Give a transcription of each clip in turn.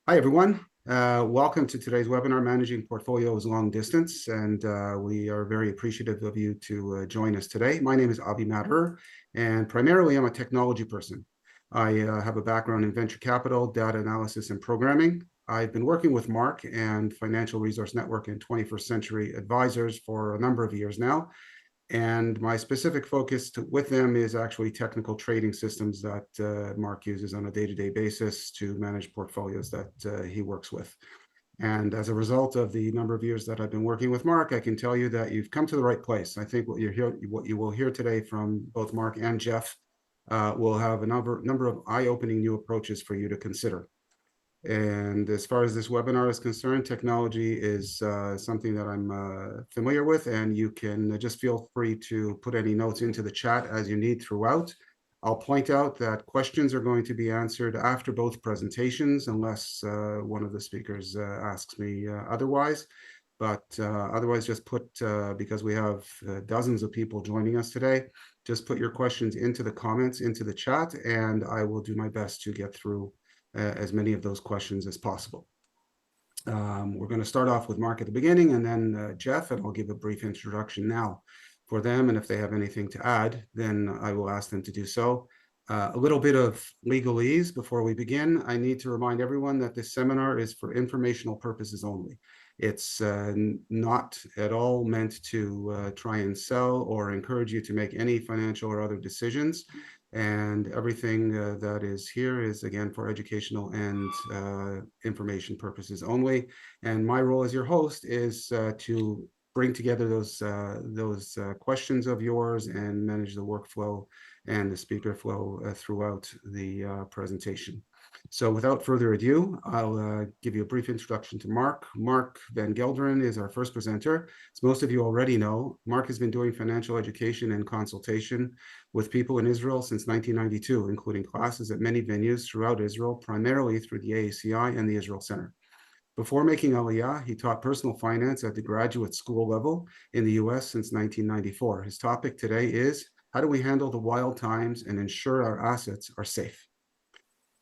Hi, everyone. Welcome to today's webinar, Managing Portfolios Long Distance, and we are very appreciative of you to join us today. My name is Avi Matterer, and primarily I'm a technology person. I have a background in venture capital, data analysis, and programming. I've been working with Mark and Financial Resource Network and 21st Century Advisors for a number of years now, and my specific focus with them is actually technical trading systems that Mark uses on a day-to-day basis to manage portfolios that he works with. And as a result of the number of years that I've been working with Mark, I can tell you that you've come to the right place. I think what you will hear today from both Mark and Jeff will have a number of eye-opening new approaches for you to consider. And as far as this webinar is concerned, technology is something that I'm familiar with, and you can just feel free to put any notes into the chat as you need throughout. I'll point out that questions are going to be answered after both presentations, unless one of the speakers asks me otherwise. But otherwise, just put, because we have dozens of people joining us today, just put your questions into the comments, into the chat, and I will do my best to get through as many of those questions as possible. We're going to start off with Mark at the beginning, and then Jeff, and I'll give a brief introduction now for them. And if they have anything to add, then I will ask them to do so. A little bit of legalese before we begin. I need to remind everyone that this seminar is for informational purposes only. It's not at all meant to try and sell or encourage you to make any financial or other decisions. And everything that is here is, again, for educational and information purposes only. And my role as your host is to bring together those questions of yours and manage the workflow and the speaker flow throughout the presentation. So without further ado, I'll give you a brief introduction to Mark. Mark Van Gelderen is our first presenter. As most of you already know, Mark has been doing financial education and consultation with people in Israel since 1992, including classes at many venues throughout Israel, primarily through the AACI and the Israel Center. Before making Aliyah, he taught personal finance at the graduate school level in the US since 1994. His topic today is, how do we handle the wild times and ensure our assets are safe?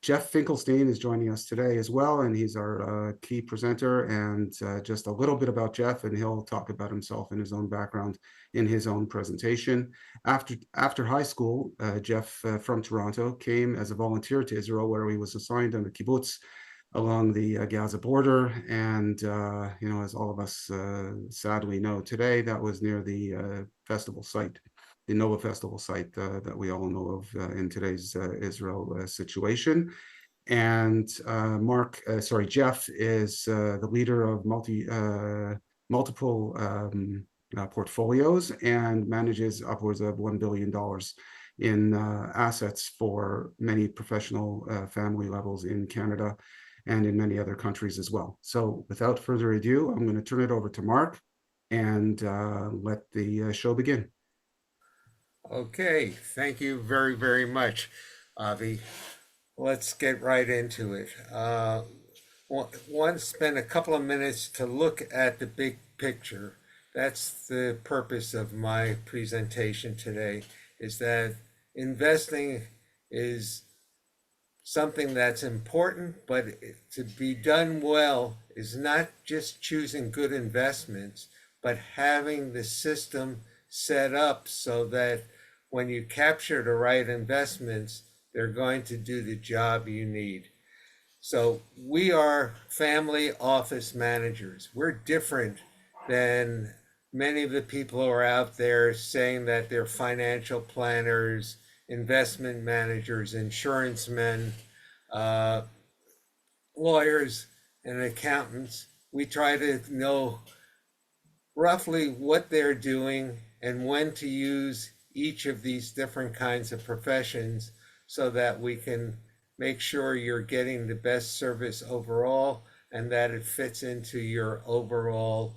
Jeff Finkelstein is joining us today as well, and he's our key presenter. And just a little bit about Jeff, and he'll talk about himself and his own background in his own presentation. After high school, Jeff from Toronto came as a volunteer to Israel, where he was assigned on the kibbutz along the Gaza border. And, as all of us sadly know today, that was near the festival site, the Nova Festival site that we all know of in today's Israel situation. And Jeff is the leader of multiple portfolios and manages upwards of $1 billion in assets for many professional family levels in Canada and in many other countries as well. So without further ado, I'm going to turn it over to Mark and let the show begin. Okay, thank you very, very much, Avi. Let's get right into it. Want to spend a couple of minutes to look at the big picture. That's the purpose of my presentation today, is that investing is something that's important, but to be done well is not just choosing good investments, but having the system set up so that when you capture the right investments, they're going to do the job you need. So we are family office managers. We're different than many of the people who are out there saying that they're financial planners, investment managers, insurance men, lawyers, and accountants. We try to know roughly what they're doing and when to use each of these different kinds of professions so that we can make sure you're getting the best service overall and that it fits into your overall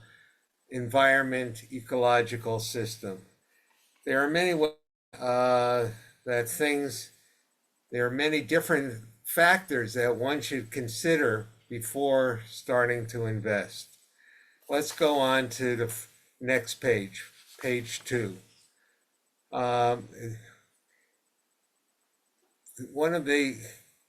environment, ecological system. There are many ways that things, there are many different factors that one should consider before starting to invest. Let's go on to the next page, page 2. One of the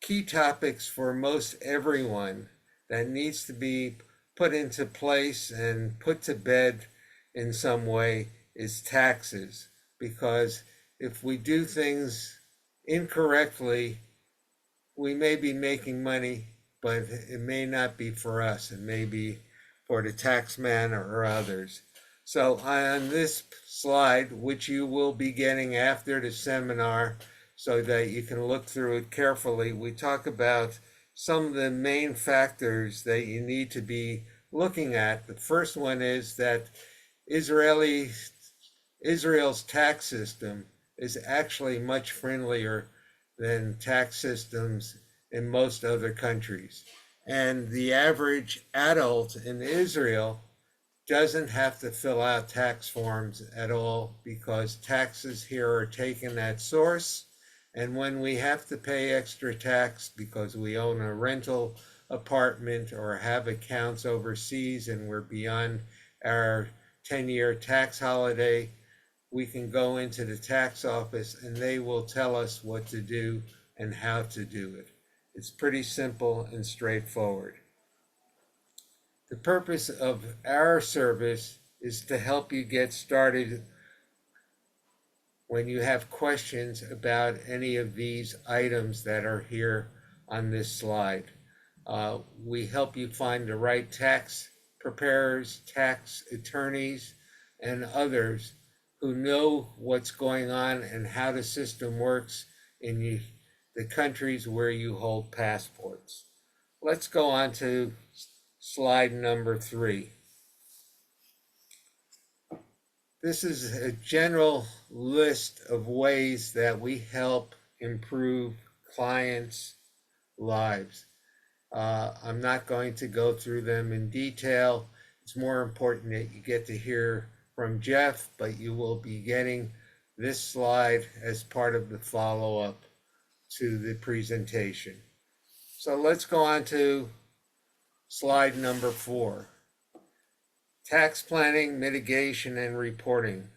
key topics for most everyone that needs to be put into place and put to bed in some way is taxes. Because if we do things incorrectly, we may be making money, but it may not be for us. It may be for the taxman or others. So on this slide, which you will be getting after the seminar so that you can look through it carefully, we talk about some of the main factors that you need to be looking at. The first one is that Israeli Israel's tax system is actually much friendlier than tax systems in most other countries. And the average adult in Israel doesn't have to fill out tax forms at all because taxes here are taken at source. And when we have to pay extra tax because we own a rental apartment or have accounts overseas and we're beyond our 10-year tax holiday, we can go into the tax office and they will tell us what to do and how to do it. It's pretty simple and straightforward. The purpose of our service is to help you get started when you have questions about any of these items that are here on this slide. We help you find the right tax preparers, tax attorneys, and others who know what's going on and how the system works in the countries where you hold passports. Let's go on to slide number 3. This is a general list of ways that we help improve clients' lives. I'm not going to go through them in detail. It's more important that you get to hear from Jeff, but you will be getting this slide as part of the follow-up to the presentation. So let's go on to slide number 4. Tax planning, mitigation, and reporting.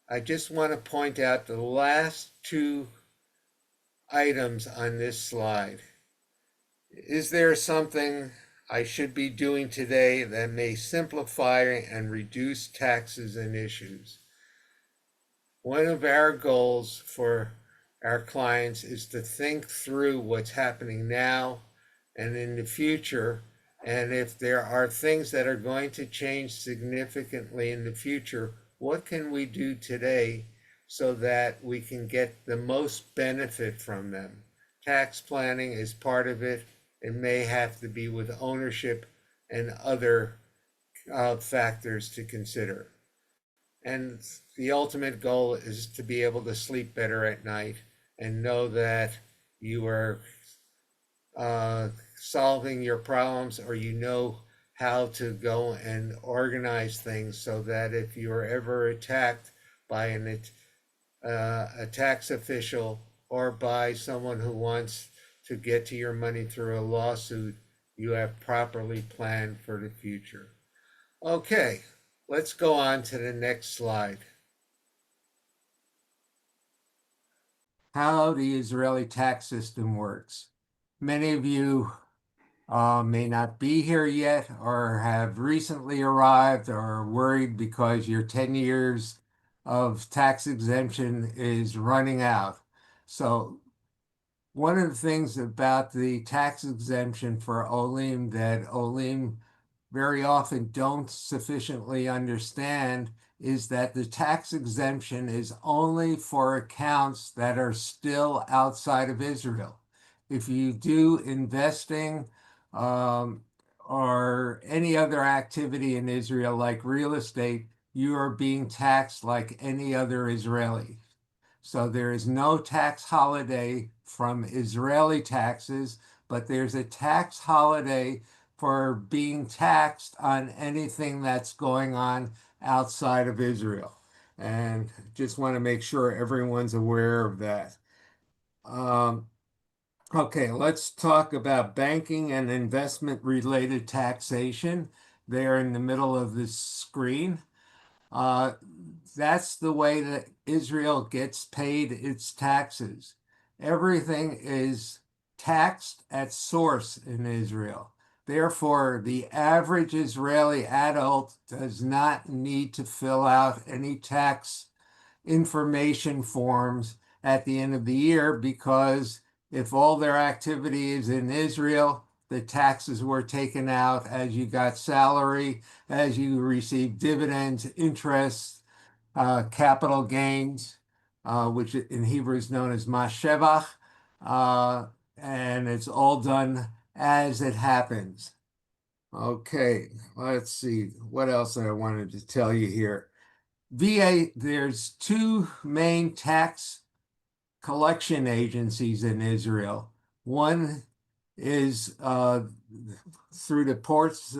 I just want to point out the last 2 items on this slide. Is there something I should be doing today that may simplify and reduce taxes and issues? One of our goals for our clients is to think through what's happening now and in the future, and if there are things that are going to change significantly in the future, what can we do today so that we can get the most benefit from them? Tax planning is part of it. It may have to be with ownership and other factors to consider. And the ultimate goal is to be able to sleep better at night and know that you are solving your problems, or you know how to go and organize things so that if you're ever attacked by a tax official or by someone who wants to get to your money through a lawsuit, you have properly planned for the future. Okay, let's go on to the next slide. How the Israeli tax system works. Many of you may not be here yet or have recently arrived or are worried because your 10 years of tax exemption is running out. So one of the things about the tax exemption for Olim that Olim very often don't sufficiently understand is that the tax exemption is only for accounts that are still outside of Israel. If you do investing um, or any other activity in Israel, like real estate, you are being taxed like any other Israeli. So there is no tax holiday from Israeli taxes, but there's a tax holiday for being taxed on anything that's going on outside of Israel. And just want to make sure everyone's aware of that. Um, okay, let's talk about banking and investment related taxation. They're in the middle of this screen. Uh, that's the way that Israel gets paid its taxes. Everything is taxed at source in Israel. Therefore, the average Israeli adult does not need to fill out any tax information forms at the end of the year because if all their activity is in Israel, the taxes were taken out as you got salary, as you received dividends, interest, capital gains, which in Hebrew is known as mas shevach, uh, and it's all done as it happens. Okay, let's see what else I wanted to tell you here. VA, there's two main tax collection agencies in Israel. One is through the ports,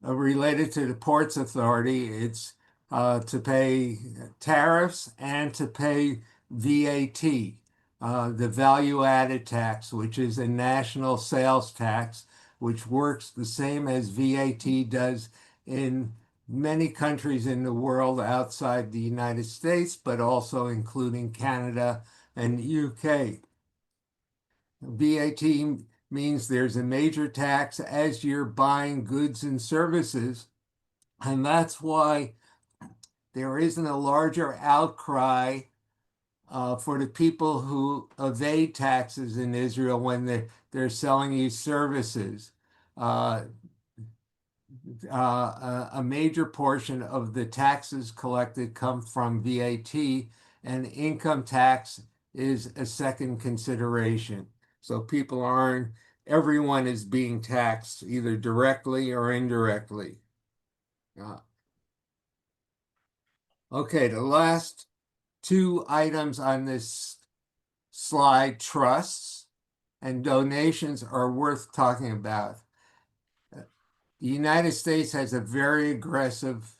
related to the Ports Authority. It's to pay tariffs and to pay VAT, the value added tax, which is a national sales tax, which works the same as VAT does in many countries in the world outside the United States, but also including Canada and UK. VAT means there's a major tax as you're buying goods and services, and that's why there isn't a larger outcry for the people who evade taxes in Israel when they're selling you services. Uh, a major portion of the taxes collected come from VAT, and income tax is a second consideration. So everyone is being taxed either directly or indirectly. Uh, okay, the last two items on this slide, trusts and donations, are worth talking about. The United States has a very aggressive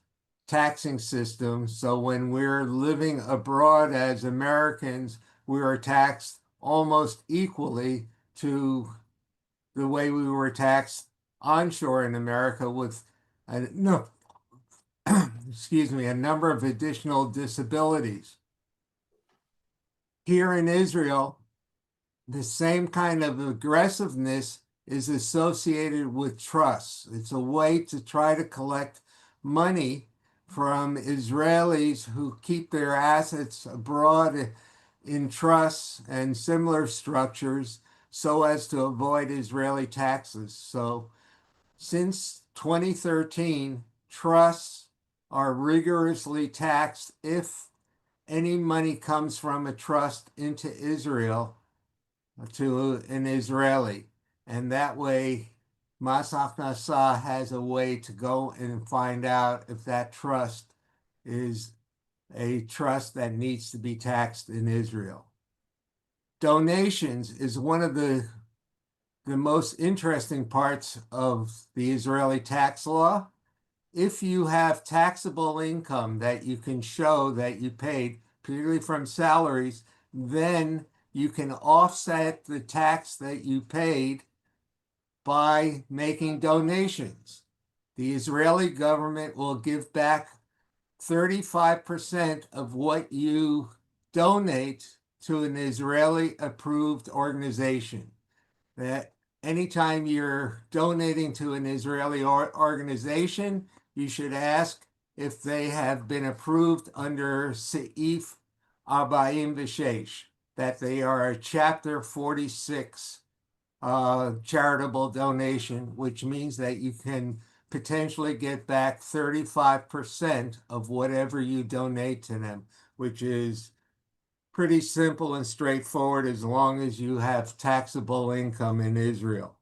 taxing system. So when we're living abroad as Americans, we are taxed almost equally to the way we were taxed onshore in America with no, excuse me, a number of additional disabilities. Here in Israel, the same kind of aggressiveness is associated with trusts. It's a way to try to collect money from Israelis who keep their assets abroad in trusts and similar structures so as to avoid Israeli taxes. So since 2013, trusts are rigorously taxed if any money comes from a trust into Israel to an Israeli. And that way, Mas הכנסה has a way to go and find out if that trust is a trust that needs to be taxed in Israel. Donations is one of the most interesting parts of the Israeli tax law. If you have taxable income that you can show that you paid, particularly from salaries, then you can offset the tax that you paid by making donations. The Israeli government will give back 35% of what you donate to an Israeli approved organization. That anytime you're donating to an Israeli organization, you should ask if they have been approved under Seif 46, that they are a Chapter 46 charitable donation, which means that you can potentially get back 35% of whatever you donate to them, which is pretty simple and straightforward as long as you have taxable income in Israel.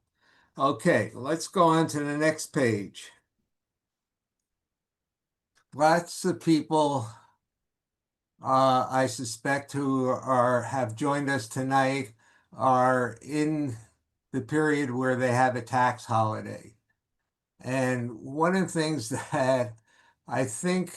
Okay, let's go on to the next page. Lots of people, I suspect, who have joined us tonight are in the period where they have a tax holiday. And one of the things that I think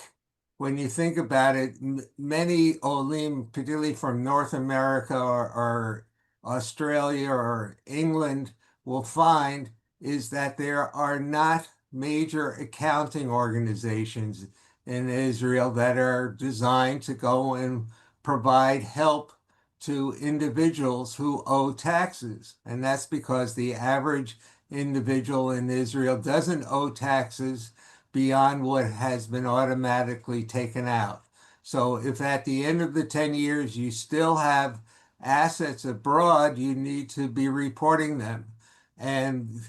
when you think about it, many Olim, particularly from North America or Australia or England, will find is that there are not major accounting organizations in Israel that are designed to go and provide help to individuals who owe taxes. And that's because the average individual in Israel doesn't owe taxes beyond what has been automatically taken out. So if at the end of the 10 years you still have assets abroad, you need to be reporting them. And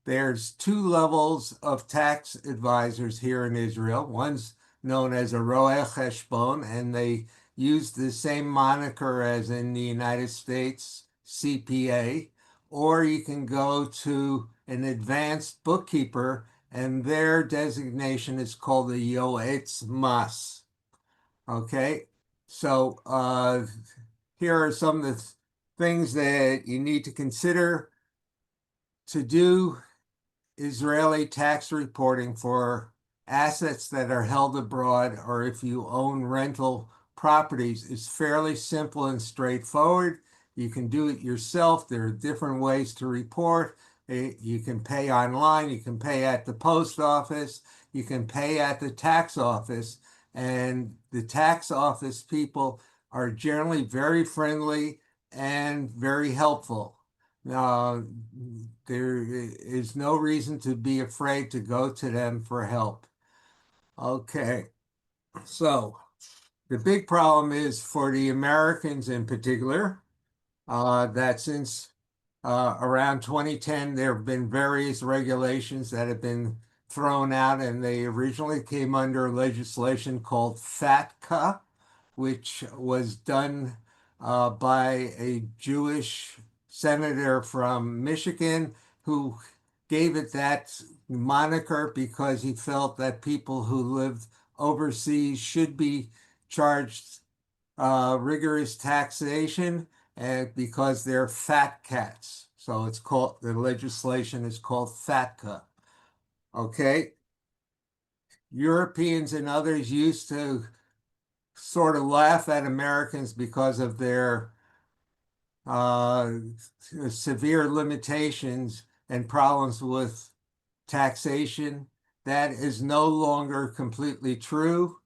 there's two levels of tax advisors here in Israel. One's known as a roe cheshbon, and they use the same moniker as in the United States, CPA, or you can go to an advanced bookkeeper, and their designation is called the yoetz mas. Okay, so here are some of the things that you need to consider to do Israeli tax reporting for assets that are held abroad, or if you own rental properties, is fairly simple and straightforward. You can do it yourself. There are different ways to report. You can pay online, you can pay at the post office, you can pay at the tax office, and the tax office people are generally very friendly and very helpful. Uh, there is no reason to be afraid to go to them for help. Okay, so the big problem is for the Americans in particular, that since around 2010, there have been various regulations that have been thrown out, and they originally came under legislation called FATCA, which was done by a Jewish senator from Michigan who gave it that moniker because he felt that people who lived overseas should be charged rigorous taxation and because they're fat cats. So it's called, the legislation is called FATCA. Okay. Europeans and others used to sort of laugh at Americans because of their uh, severe limitations and problems with taxation. That is no longer completely true.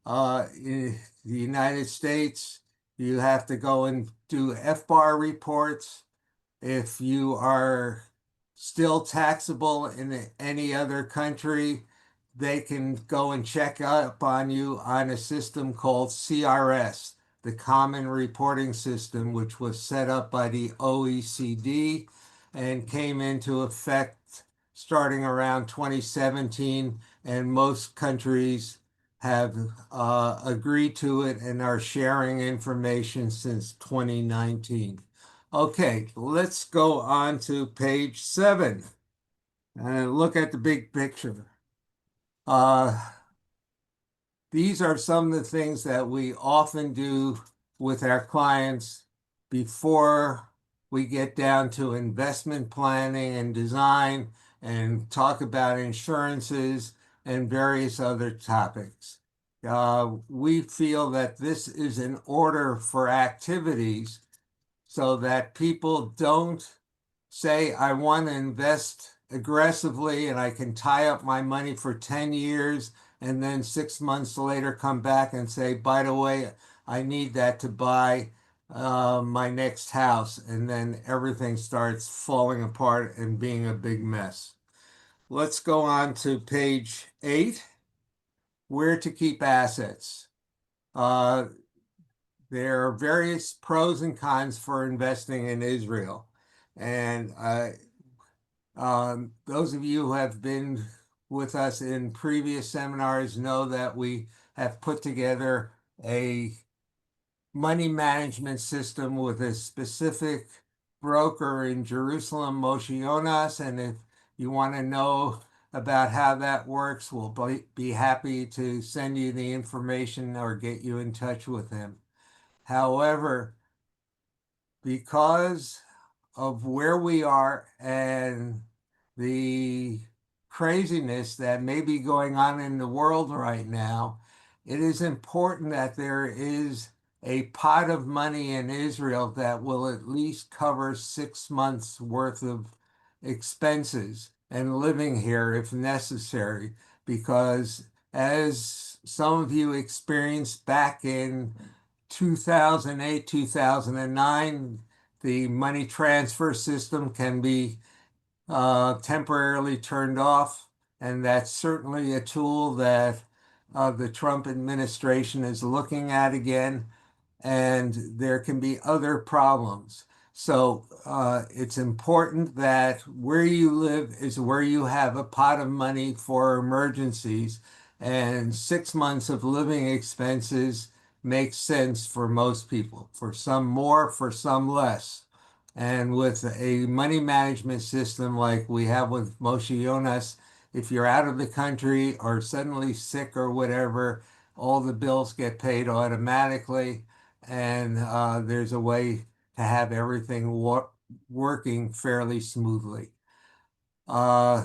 In the United States, you have to go and do FBAR reports. If you are still taxable in any other country, they can go and check up on you on a system called CRS, the Common Reporting System, which was set up by the OECD and came into effect starting around 2017. And most countries have agreed to it and are sharing information since 2019. Okay, let's go on to page 7 and look at the big picture. Uh, these are some of the things that we often do with our clients before we get down to investment planning and design and talk about insurances and various other topics. We feel that this is an order for activities so that people don't say, I want to invest aggressively and I can tie up my money for 10 years and then 6 months later come back and say, by the way, I need that to buy my next house. And then everything starts falling apart and being a big mess. Let's go on to page 8, where to keep assets. Uh, there are various pros and cons for investing in Israel. And those of you who have been with us in previous seminars know that we have put together a money management system with a specific broker in Jerusalem, Moshe Yonas. And if you want to know about how that works, we'll be happy to send you the information or get you in touch with him. However, because of where we are and the craziness that may be going on in the world right now, it is important that there is a pot of money in Israel that will at least cover 6 months worth of expenses and living here if necessary, because as some of you experienced back in 2008, 2009, the money transfer system can be temporarily turned off. And that's certainly a tool that the Trump administration is looking at again, and there can be other problems. So it's important that where you live is where you have a pot of money for emergencies, and 6 months of living expenses makes sense for most people. For some more, for some less. And with a money management system like we have with Moshe Jonas, if you're out of the country or suddenly sick or whatever, all the bills get paid automatically, and there's a way to have everything working fairly smoothly. Uh,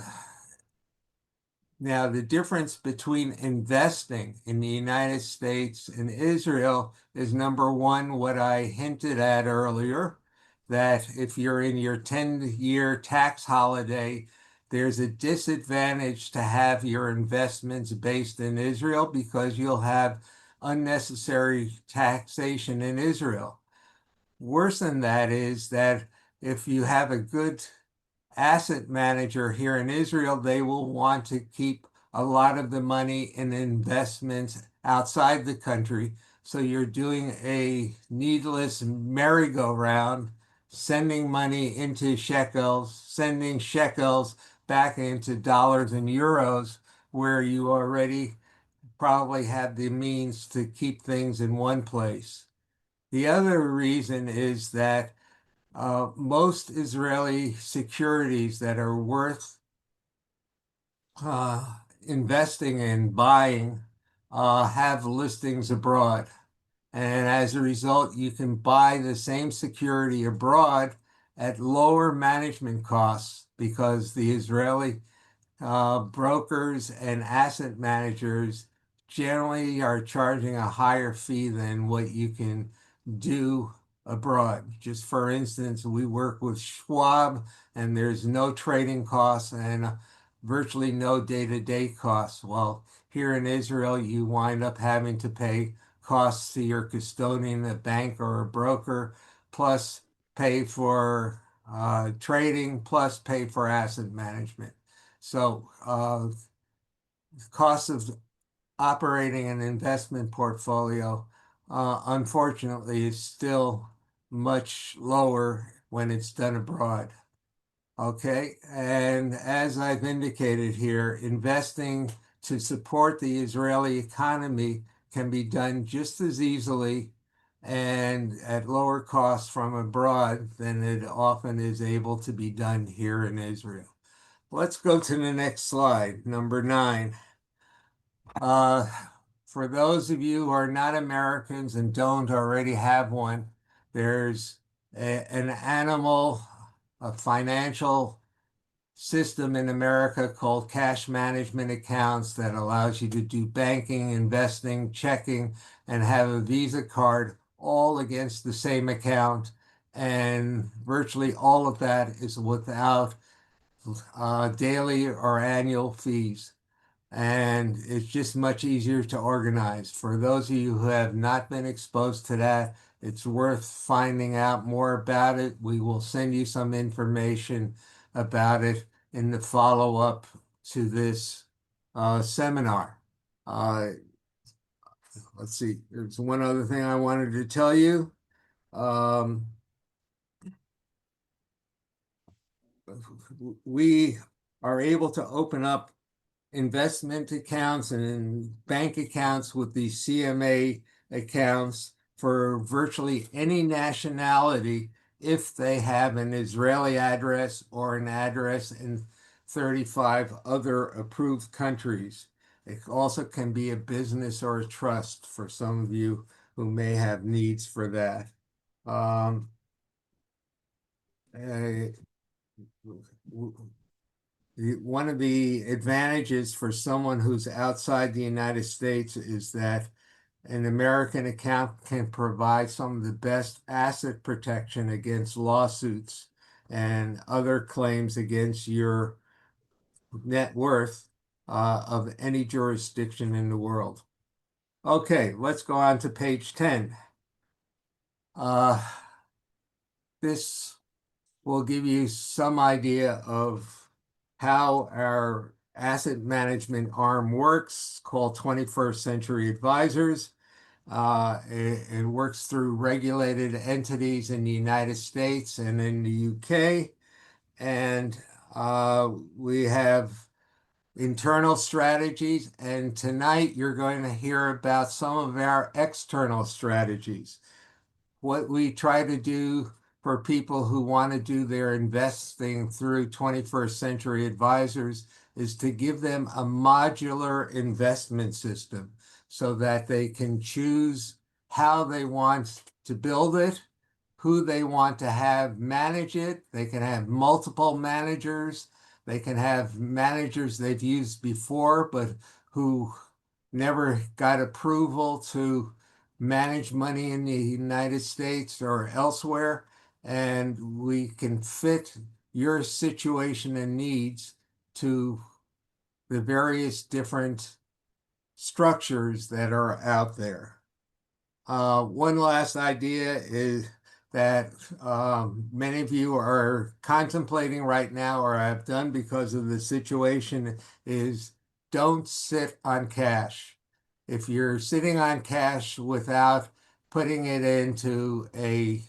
Now, the difference between investing in the United States and Israel is number one, what I hinted at earlier, that if you're in your 10-year tax holiday, there's a disadvantage to have your investments based in Israel because you'll have unnecessary taxation in Israel. Worse than that is that if you have a good asset manager here in Israel, they will want to keep a lot of the money in investments outside the country. So you're doing a needless merry-go-round, sending money into shekels, sending shekels back into dollars and euros, where you already probably have the means to keep things in one place. The other reason is that most Israeli securities that are worth uh, investing in, buying, have listings abroad. And as a result, you can buy the same security abroad at lower management costs because the Israeli brokers and asset managers generally are charging a higher fee than what you can do abroad. Just for instance, we work with Schwab, and there's no trading costs and virtually no day-to-day costs. Well, here in Israel, you wind up having to pay costs to your custodian, a bank, or a broker, plus pay for trading, plus pay for asset management. So, cost of operating an investment portfolio, unfortunately, is still much lower when it's done abroad. Okay, and as I've indicated here, investing to support the Israeli economy can be done just as easily and at lower cost from abroad than it often is able to be done here in Israel. Let's go to the next slide, number 9. Uh, for those of you who are not Americans and don't already have one, there's an a financial system in America called cash management accounts that allows you to do banking, investing, checking, and have a Visa card all against the same account. And virtually all of that is without daily or annual fees. And it's just much easier to organize. For those of you who have not been exposed to that, it's worth finding out more about it. We will send you some information about it in the follow-up to this seminar. Uh, let's see, there's one other thing I wanted to tell you. Um, we are able to open up investment accounts and bank accounts with the CMA accounts for virtually any nationality if they have an Israeli address or an address in 35 other approved countries. It also can be a business or a trust for some of you who may have needs for that. Um, uh, One of the advantages for someone who's outside the United States is that an American account can provide some of the best asset protection against lawsuits and other claims against your net worth of any jurisdiction in the world. Okay, let's go on to page 10. Uh, this will give you some idea of how our asset management arm works. It's called 21st Century Advisors. It works through regulated entities in the United States and in the UK. And we have internal strategies. And tonight you're going to hear about some of our external strategies. What we try to do for people who want to do their investing through 21st Century Advisors is to give them a modular investment system so that they can choose how they want to build it, who they want to have manage it. They can have multiple managers. They can have managers they've used before, but who never got approval to manage money in the United States or elsewhere. And we can fit your situation and needs to the various different structures that are out there. One last idea is that many of you are contemplating right now or have done because of the situation is don't sit on cash. If you're sitting on cash without putting it into a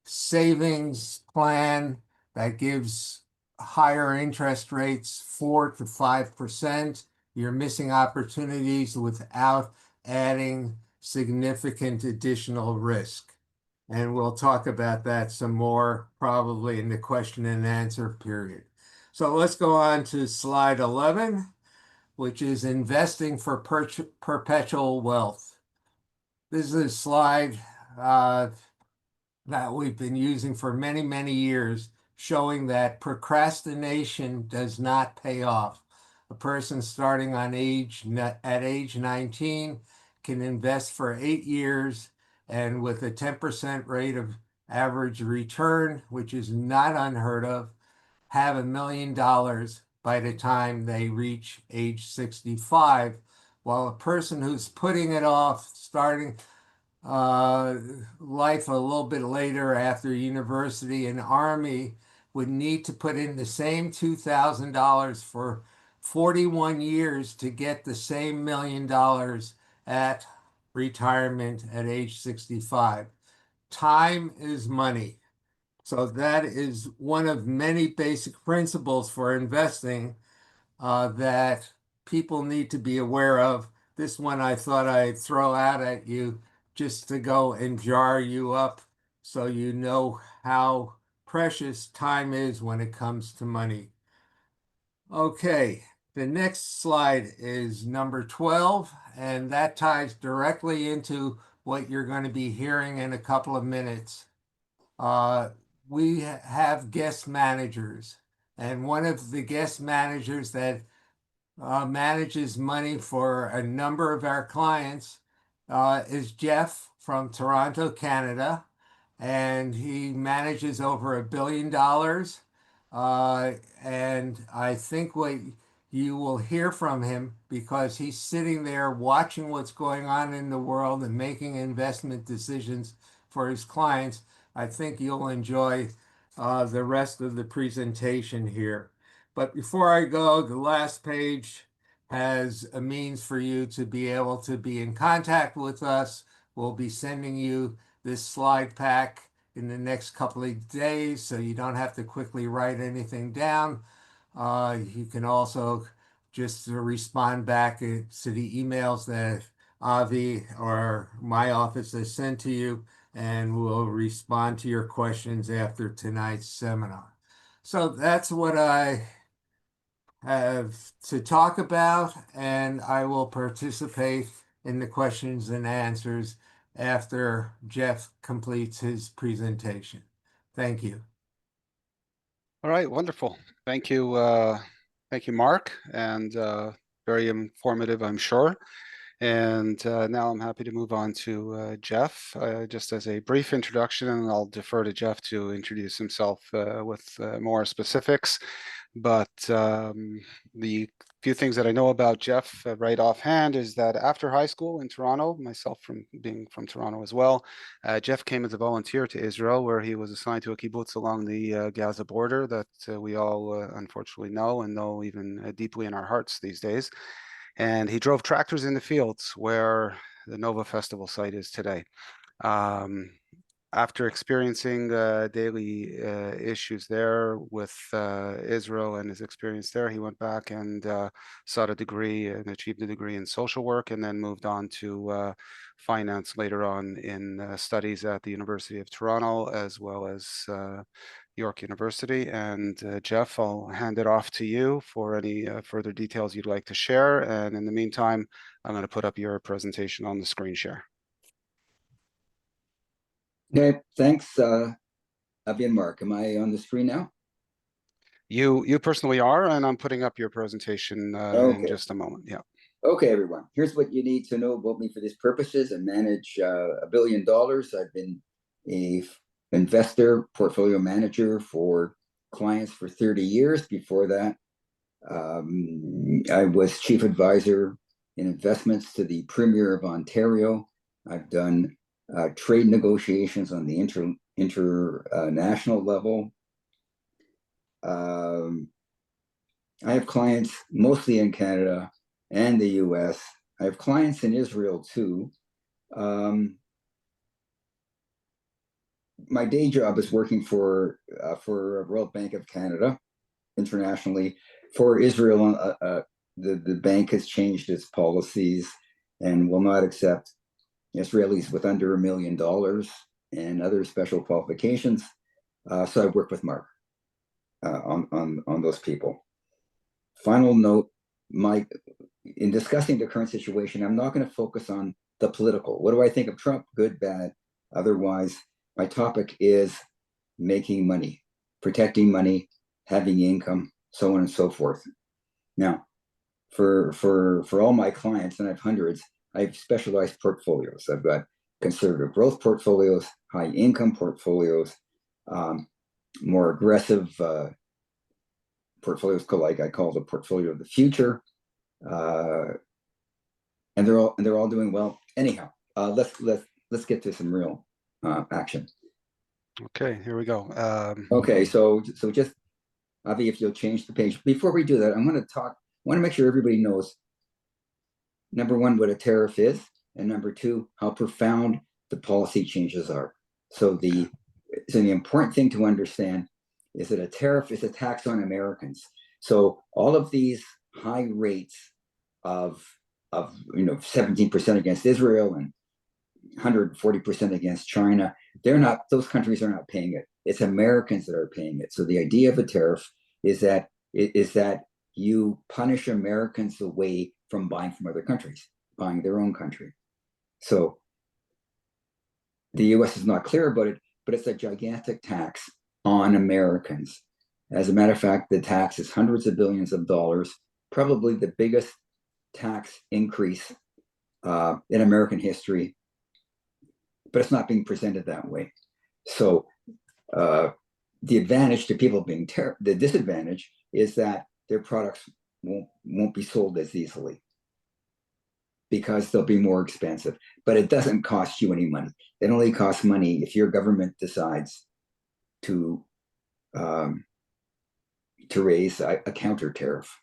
savings plan that gives higher interest rates, 4 to 5%, you're missing opportunities without adding significant additional risk. And we'll talk about that some more probably in the question and answer period. So let's go on to slide 11, which is investing for perpetual wealth. This is a slide that we've been using for many, many years, showing that procrastination does not pay off. A person starting at age 19 can invest for 8 years and with a 10% rate of average return, which is not unheard of, have $1 million by the time they reach age 65. While a person who's putting it off, starting uh, life a little bit later after university and army would need to put in the same $2,000 for 41 years to get the same $1 million at retirement at age 65. Time is money. So that is one of many basic principles for investing that people need to be aware of. This one I thought I'd throw out at you just to go and jar you up so you know how precious time is when it comes to money. Okay, the next slide is number 12, and that ties directly into what you're going to be hearing in a couple of minutes. Uh, we have guest managers, and one of the guest managers that manages money for a number of our clients is Jeff from Toronto, Canada, and he manages over $1 billion. And I think what you will hear from him because he's sitting there watching what's going on in the world and making investment decisions for his clients. I think you'll enjoy the rest of the presentation here. But before I go, the last page has a means for you to be able to be in contact with us. We'll be sending you this slide pack in the next couple of days so you don't have to quickly write anything down. You can also just respond back to the emails that Avi or my office has sent to you, and we'll respond to your questions after tonight's seminar. So that's what I have to talk about, and I will participate in the questions and answers after Jeff completes his presentation. Thank you. All right, wonderful. Thank you, Mark, and very informative, I'm sure. And now I'm happy to move on to Jeff, just as a brief introduction, and I'll defer to Jeff to introduce himself with more specifics. But the few things that I know about Jeff right offhand is that after high school in Toronto, myself from being from Toronto as well, Jeff came as a volunteer to Israel, where he was assigned to a kibbutz along the Gaza border that we all unfortunately know and know even deeply in our hearts these days. And he drove tractors in the fields where the Nova Festival site is today. Um, After experiencing daily issues there with Israel and his experience there, he went back and sought a degree and achieved a degree in social work, and then moved on to finance later on in studies at the University of Toronto as well as York University. And Jeff, I'll hand it off to you for any further details you'd like to share. And in the meantime, I'm going to put up your presentation on the screen share. Okay, thanks, Avi and Mark. Am I on the screen now? You personally are, and I'm putting up your presentation in Okay. just a moment. Yeah. Okay, everyone. Here's what you need to know about me for these purposes. I manage $1 billion. I've been a investor, portfolio manager for clients for 30 years. Before that, I was chief advisor in investments to the Premier of Ontario. I've done trade negotiations on the international level. I have clients mostly in Canada and the US. I have clients in Israel too. My day job is working for Royal Bank of Canada internationally. For Israel, the bank has changed its policies and will not accept Israelis with under $1 million and other special qualifications. So I work with Mark on those people. Final note, in discussing the current situation, I'm not going to focus on the political. What do I think of Trump? Good, bad, otherwise. My topic is making money, protecting money, having income, so on and so forth. Now, for all my clients, and I have hundreds, I have specialized portfolios. I've got conservative growth portfolios, high income portfolios, more aggressive portfolios, like I call the portfolio of the future, and they're all doing well. Anyhow, let's get to some real action. Okay, here we go. Okay, so just Avi, if you'll change the page. Before we do that, I want to make sure everybody knows, number one, what a tariff is, and number two, how profound the policy changes are. So the important thing to understand is that a tariff is a tax on Americans. So all of these high rates of 17% against Israel and 140% against China, those countries are not paying it. It's Americans that are paying it. So the idea of a tariff is that you punish Americans away from buying from other countries, buying their own country. So the US is not clear about it, but it's a gigantic tax on Americans. As a matter of fact, the tax is hundreds of billions of dollars, probably the biggest tax increase in American history, but it's not being presented that way. So the advantage to people being the disadvantage is that their products won't be sold as easily because they'll be more expensive. But it doesn't cost you any money. It only costs money if your government decides to raise a counter tariff.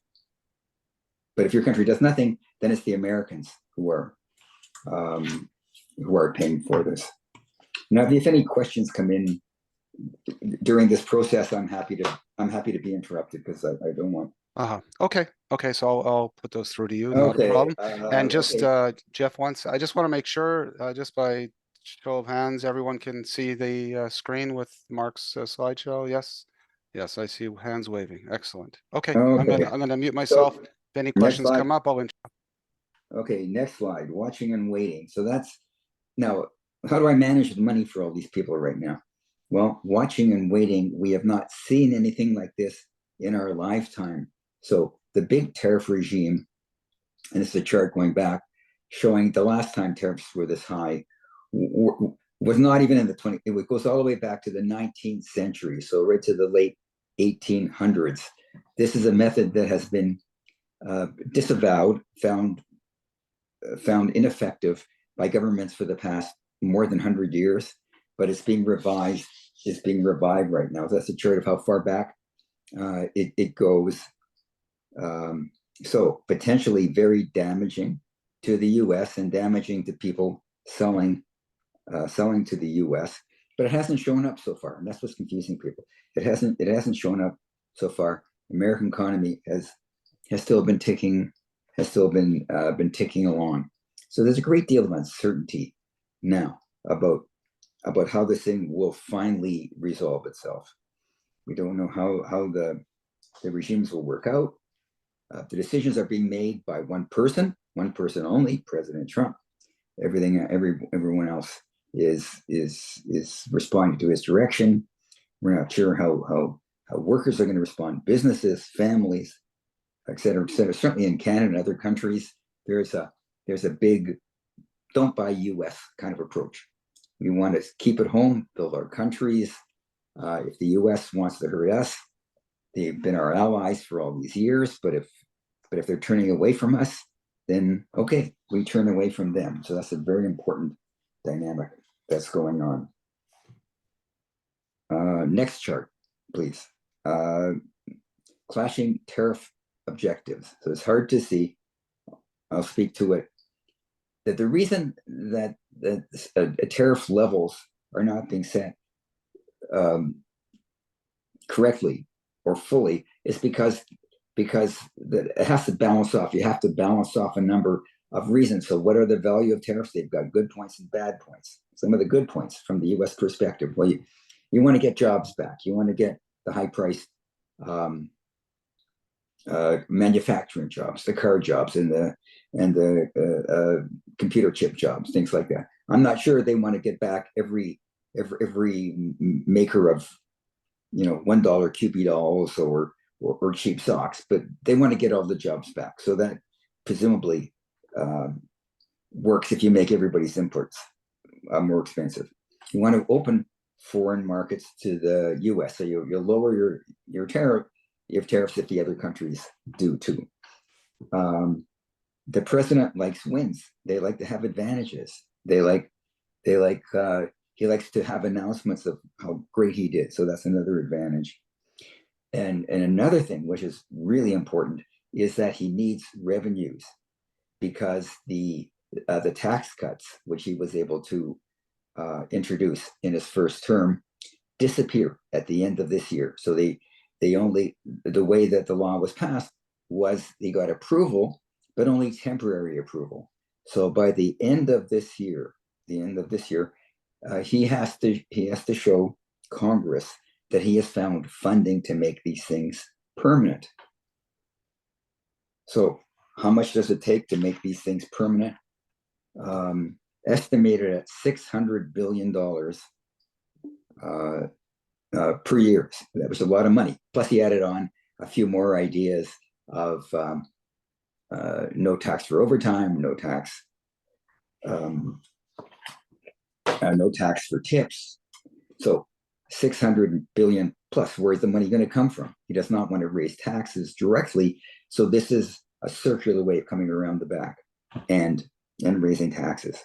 But if your country does nothing, then it's the Americans who are paying for this. Now, if any questions come in during this process, I'm happy to be interrupted because I don't want. Okay. So I'll put those through to you. Not a problem. And just Jeff, I just want to make sure, just by show of hands, everyone can see the screen with Mark's slideshow. Yes, I see hands waving. Excellent. Okay. I'm gonna mute myself. If any questions come up, I'll interrupt. Okay, next slide. Watching and waiting. So that's now. How do I manage the money for all these people right now? Well, watching and waiting. We have not seen anything like this in our lifetime. So the big tariff regime, and it's a chart going back, showing the last time tariffs were this high, was not even in the 20. It goes all the way back to the 19th century, so right to the late 1800s. This is a method that has been disavowed, found ineffective by governments for the past more than 100 years, but it's being revised. It's being revived right now. That's a chart of how far back it goes. So potentially very damaging to the U.S. and damaging to people selling to the U.S. But it hasn't shown up so far, and that's what's confusing people. It hasn't shown up so far. American economy has still been ticking along. So there's a great deal of uncertainty now about how this thing will finally resolve itself. We don't know how the regimes will work out. The decisions are being made by one person only, President Trump. Everyone else is responding to his direction. We're not sure how workers are going to respond, businesses, families, et cetera, et cetera. Certainly in Canada and other countries, there's a big don't buy US kind of approach. We want to keep it home, build our countries. If the US wants to hurt us, they've been our allies for all these years, but if they're turning away from us, then okay, we turn away from them. So that's a very important dynamic that's going on. Next chart, please. Clashing tariff objectives. So it's hard to see. I'll speak to it. That the reason that tariff levels are not being set correctly or fully is because it has to balance off. You have to balance off a number of reasons. So what are the value of tariffs? They've got good points and bad points. Some of the good points from the US perspective, well, you want to get jobs back. You want to get the high priced manufacturing jobs, the car jobs, and the computer chip jobs, things like that. I'm not sure they want to get back every maker of $1 QP dolls or cheap socks, but they want to get all the jobs back. So that presumably works if you make everybody's imports more expensive. You want to open foreign markets to the US, so you lower your tariffs if the other countries do too. The president likes wins. They like to have advantages. He likes to have announcements of how great he did. So that's another advantage. And another thing, which is really important, is that he needs revenues, because the tax cuts, which he was able to introduce in his first term, disappear at the end of this year. So the way that the law was passed was he got approval, but only temporary approval. So by the end of this year, he has to show Congress that he has found funding to make these things permanent. So how much does it take to make these things permanent? Estimated at $600 billion per year. That was a lot of money. Plus he added on a few more ideas of no tax for overtime, no tax for tips. So 600 billion plus. Where's the money going to come from? He does not want to raise taxes directly. So this is a circular way of coming around the back and raising taxes.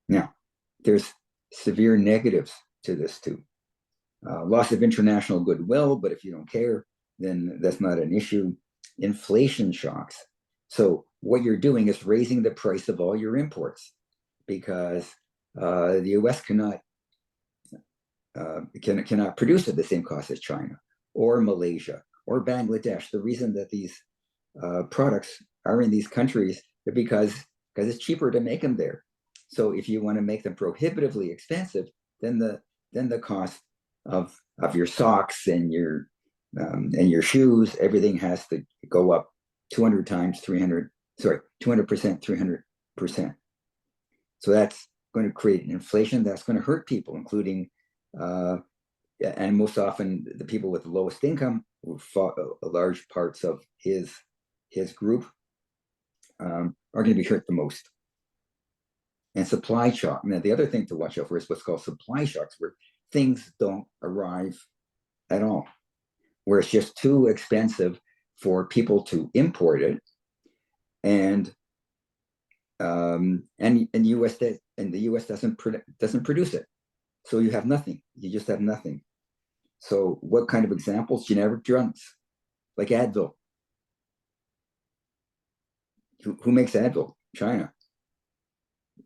Now, there's severe negatives to this too. Loss of international goodwill, but if you don't care, then that's not an issue. Inflation shocks. So what you're doing is raising the price of all your imports, because the US cannot produce at the same cost as China or Malaysia or Bangladesh. The reason that these products are in these countries is because it's cheaper to make them there. So if you want to make them prohibitively expensive, then the cost of your socks and your shoes, everything has to go up 200%, 300%. So that's going to create an inflation that's going to hurt people, including and most often the people with the lowest income, large parts of his group are going to be hurt the most. And supply shock. Now, the other thing to watch out for is what's called supply shocks, where things don't arrive at all, where it's just too expensive for people to import it, and the U.S. doesn't produce it, so you have nothing. You just have nothing. So what kind of examples? Generic drugs like Advil. Who makes Advil? China.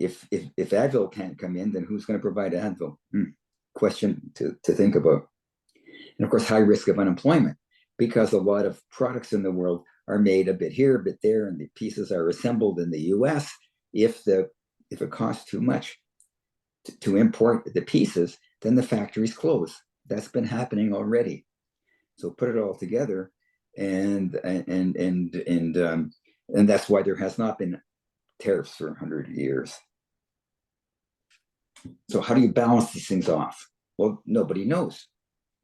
If Advil can't come in, then who's going to provide Advil? Question to think about. And of course, high risk of unemployment, because a lot of products in the world are made a bit here, a bit there, and the pieces are assembled in the U.S. If it costs too much to import the pieces, then the factories close. That's been happening already. So put it all together, and that's why there has not been tariffs for 100 years. So how do you balance these things off? Well, nobody knows.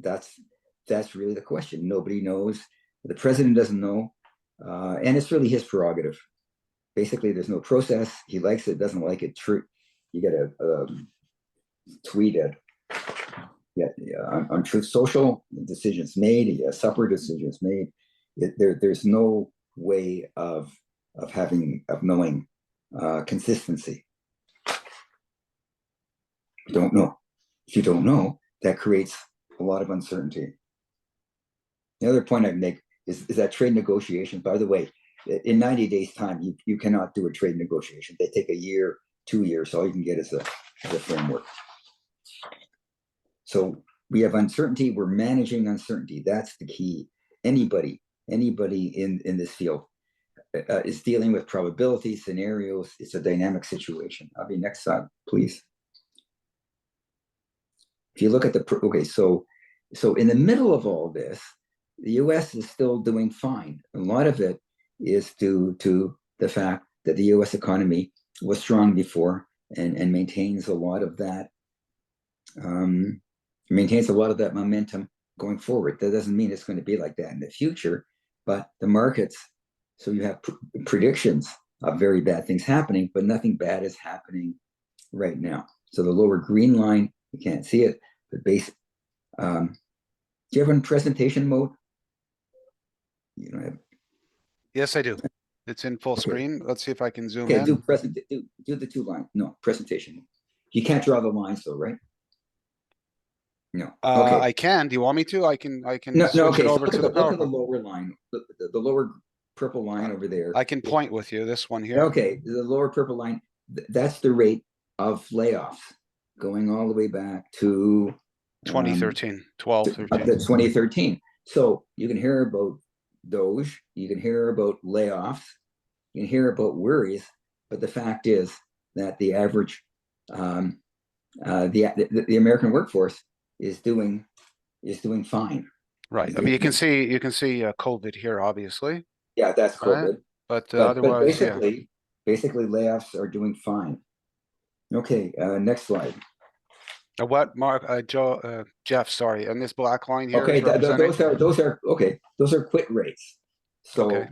That's really the question. Nobody knows. The president doesn't know, and it's really his prerogative. Basically, there's no process. He likes it, doesn't like it. True. You get a tweet at on Truth Social, decisions made, supper decisions made. There's no way of knowing consistency. You don't know. If you don't know, that creates a lot of uncertainty. The other point I'd make is that trade negotiations, by the way, in 90 days' time, you cannot do a trade negotiation. They take a year, 2 years. All you can get is a framework. So we have uncertainty. We're managing uncertainty. That's the key. Anybody in this field is dealing with probability scenarios. It's a dynamic situation. I'll be next slide, please. If you look at so in the middle of all this, the U.S. is still doing fine. A lot of it is due to the fact that the U.S. economy was strong before and maintains a lot of that. Maintains a lot of that momentum going forward. That doesn't mean it's going to be like that in the future, but the markets, so you have predictions of very bad things happening, but nothing bad is happening right now. So the lower green line, you can't see it, but do you have in presentation mode? You don't have. Yes, I do. It's in full screen. Let's see if I can zoom Okay, in. do the 2 lines. No, presentation. You can't draw the lines though, right? No. Okay. I can. Do you want me to? I can No, switch okay. it So over to the look at the PowerPoint. lower line, the lower purple line over there. I can point with you. This one here. Okay, the lower purple line, that's the rate of layoffs going all the way back to 2013, 12, 13. up to 2013. So you can hear about Doge, you can hear about layoffs, you can hear about worries, but the fact is that the average, the American workforce is doing fine. Right. I mean, you can see COVID here, obviously. Yeah, that's COVID. Right? But But otherwise, basically layoffs are doing fine. Okay, next slide. What, Mark? Jeff, sorry. And this black line here Okay, is representing. those are quit rates. So Okay.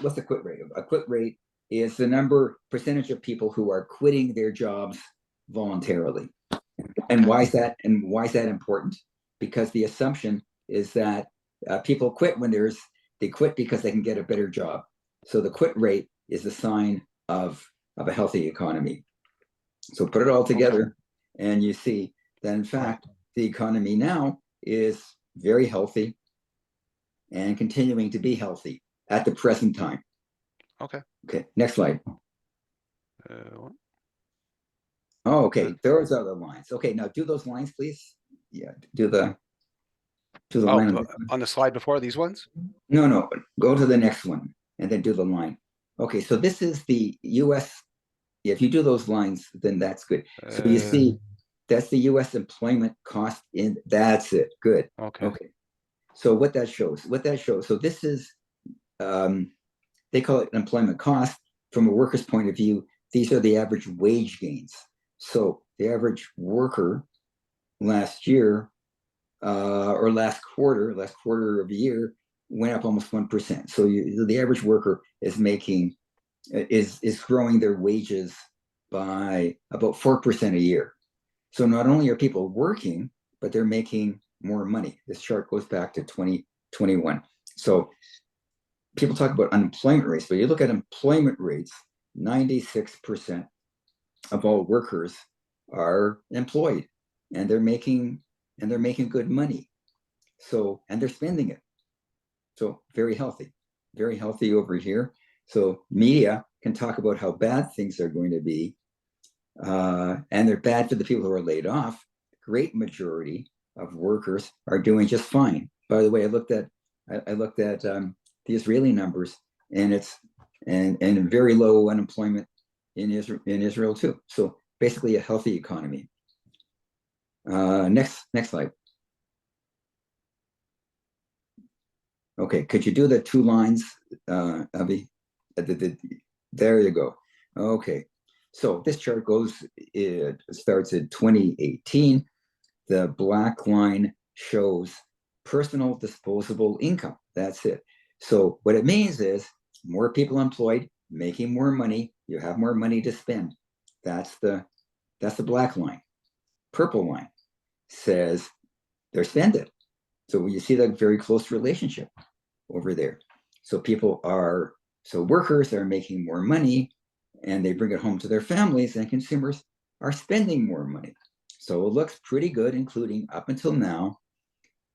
what's a quit rate? A quit rate is the percentage of people who are quitting their jobs voluntarily. And why is that important? Because the assumption is that people quit they quit because they can get a better job. So the quit rate is a sign of a healthy economy. So put it all together, and you see that in fact the economy now is very healthy and continuing to be healthy at the present time. Okay. Okay, next slide. Oh, okay, those are the lines. Okay, now do those lines, please. Yeah, do the line on the slide before, these ones? No, go to the next one and then do the line. Okay, so this is the US. If you do those lines, then that's good. So you see, that's the US employment cost that's it. Good. Okay. So what that shows, so this is, they call it employment cost. From a worker's point of view, these are the average wage gains. So the average worker last year, or last quarter of the year, went up almost 1%. So the average worker is growing their wages by about 4% a year. So not only are people working, but they're making more money. This chart goes back to 21. So people talk about unemployment rates, but you look at employment rates, 96% of all workers are employed, and they're making good money. So, and they're spending it. So very healthy over here. So media can talk about how bad things are going to be, and they're bad for the people who are laid off. Great majority of workers are doing just fine. By the way, I looked at the Israeli numbers, and it's and very low unemployment in Israel too. So basically, a healthy economy. Next slide. Okay, could you do the two lines, Avi? There you go. Okay, so this chart it starts at 2018. The black line shows personal disposable income. That's it. So what it means is more people employed, making more money, you have more money to spend. That's the black line. Purple line says they're spending. So you see that very close relationship over there. So workers are making more money and they bring it home to their families, and consumers are spending more money. So it looks pretty good, including up until now.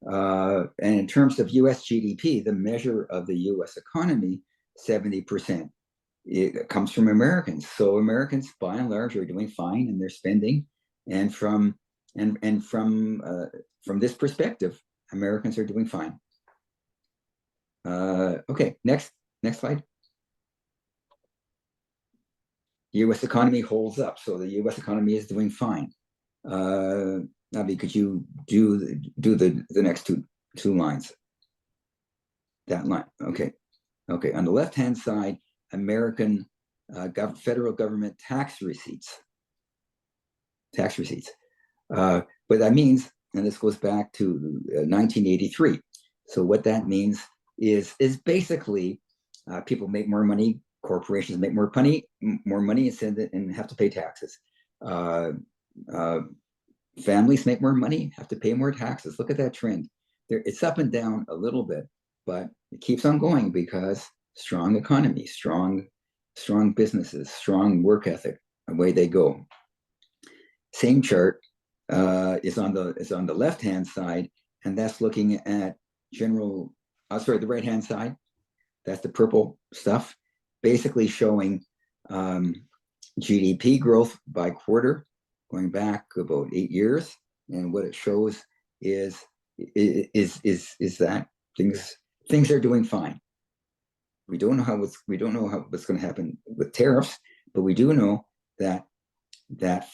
And in terms of US GDP, the measure of the US economy, 70%, it comes from Americans. So Americans, by and large, are doing fine and they're spending. And from this perspective, Americans are doing fine. Okay, next slide. U.S. economy holds up, so the U.S. economy is doing fine. Nabi, could you do the next two lines? That line, okay. On the left-hand side, American federal government tax receipts. What that means, and this goes back to 1983. So what that means is basically people make more money, corporations make more money and have to pay taxes. Families make more money, have to pay more taxes. Look at that trend. It's up and down a little bit, but it keeps on going because strong economy, strong businesses, strong work ethic, away they go. Same chart is on the left-hand side, and that's looking at the right-hand side. That's the purple stuff, basically showing GDP growth by quarter, going back about 8 years. And what it shows is that things are doing fine. We don't know what's going to happen with tariffs, but we do know that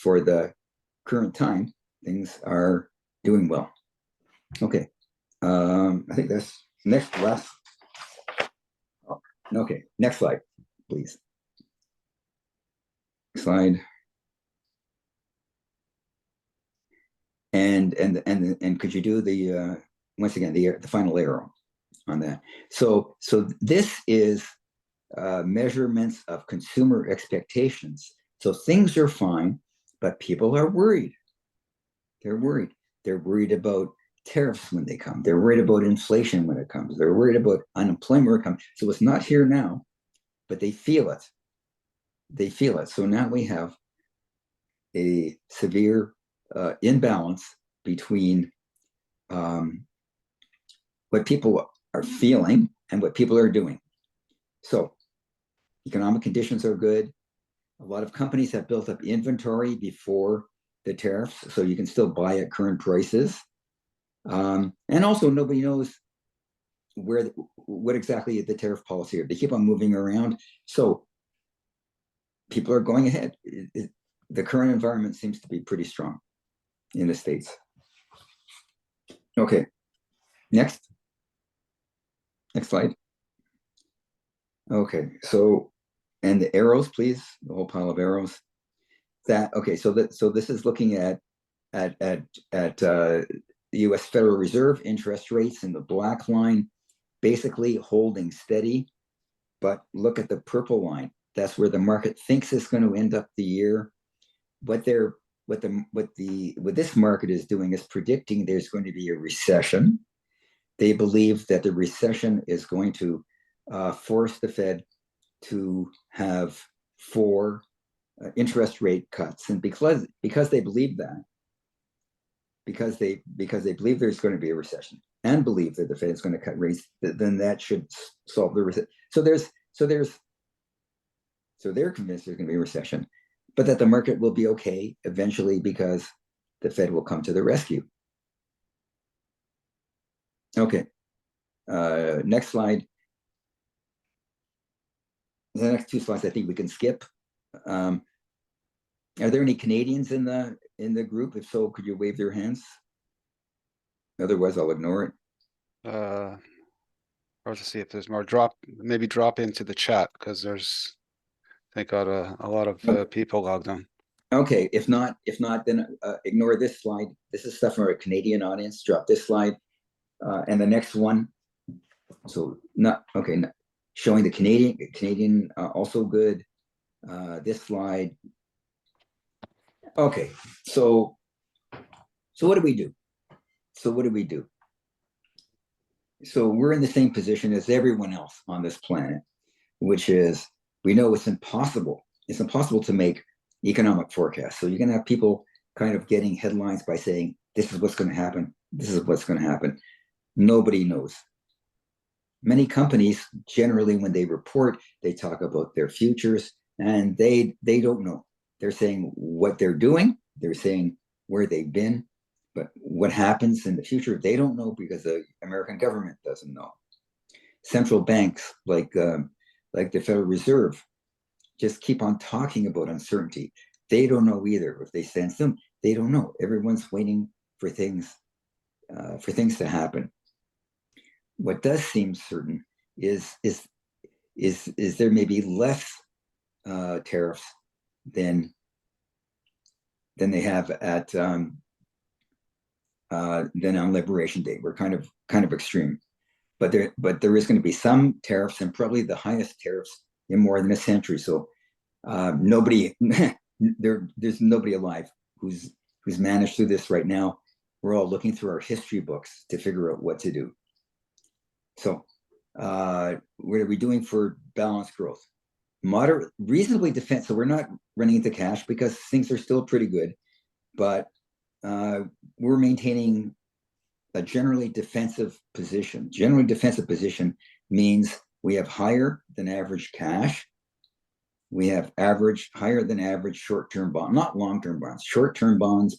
for the current time, things are doing well. Okay, I think that's last. Okay, next slide, please. Slide. And could you do the once again the final arrow on that? So this is measurements of consumer expectations. So things are fine, but people are worried. They're worried. They're worried about tariffs when they come. They're worried about inflation when it comes. They're worried about unemployment when it comes. So it's not here now, but they feel it. So now we have a severe imbalance between what people are feeling and what people are doing. So economic conditions are good. A lot of companies have built up inventory before the tariffs, so you can still buy at current prices. And also nobody knows what exactly the tariff policy are. They keep on moving around. So people are going ahead. The current environment seems to be pretty strong in the States. Okay, next slide. Okay, so, and the arrows, please, the whole pile of arrows. So this is looking at the U.S. Federal Reserve interest rates in the black line, basically holding steady. But look at the purple line. That's where the market thinks it's going to end up the year. What this market is doing is predicting there's going to be a recession. They believe that the recession is going to force the Fed to have 4 interest rate cuts, and because they believe that, because they believe there's going to be a recession and believe that the Fed is going to cut rates, then that should solve the recession. So they're convinced there's going to be a recession, but that the market will be okay eventually because the Fed will come to the rescue. Okay, next slide. The next 2 slides I think we can skip. Are there any Canadians in the group? If so, could you wave your hands? Otherwise, I'll ignore it. Or to see if there's more. Maybe drop into the chat, because there's, I think, got a lot of people logged on. Okay, if not, then ignore this slide. This is stuff from a Canadian audience. Drop this slide, and the next one. So not okay. Not, showing the Canadian also good. This slide. Okay, so what do we do? So we're in the same position as everyone else on this planet, which is we know it's impossible. It's impossible to make economic forecasts. So you're going to have people kind of getting headlines by saying, this is what's going to happen. This is what's going to happen. Nobody knows. Many companies, generally, when they report, they talk about their futures, and they don't know. They're saying what they're doing. They're saying where they've been. But what happens in the future, they don't know, because the American government doesn't know. Central banks, like the Federal Reserve, just keep on talking about uncertainty. They don't know either. If they sense them, they don't know. Everyone's waiting for things to happen. What does seem certain is there may be less tariffs than they have at than on Liberation Day. We're kind of extreme, but there is going to be some tariffs, and probably the highest tariffs in more than a century. So nobody there's nobody alive who's managed through this right now. We're all looking through our history books to figure out what to do. So what are we doing for balanced growth? Moderate, reasonably defensive. So we're not running into cash because things are still pretty good, but we're maintaining a generally defensive position. Generally defensive position means we have higher than average cash. We have higher than average short-term bond, not long-term bonds, short-term bonds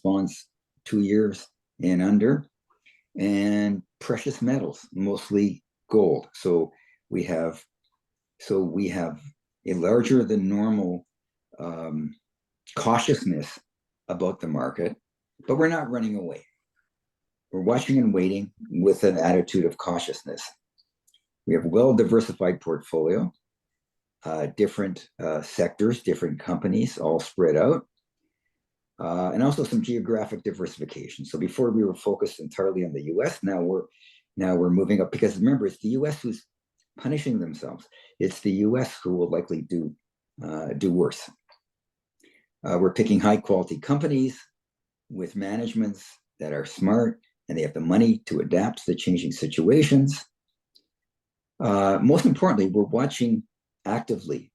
2 years and under, and precious metals, mostly gold. So we have a larger than normal cautiousness about the market, but we're not running away. We're watching and waiting with an attitude of cautiousness. We have a well-diversified portfolio, different sectors, different companies, all spread out, and also some geographic diversification. So before we were focused entirely on the U.S., now we're moving up, because remember, it's the U.S. who's punishing themselves. It's the U.S. who will likely do worse. We're picking high-quality companies with managements that are smart, and they have the money to adapt to the changing situations. Most importantly, we're watching actively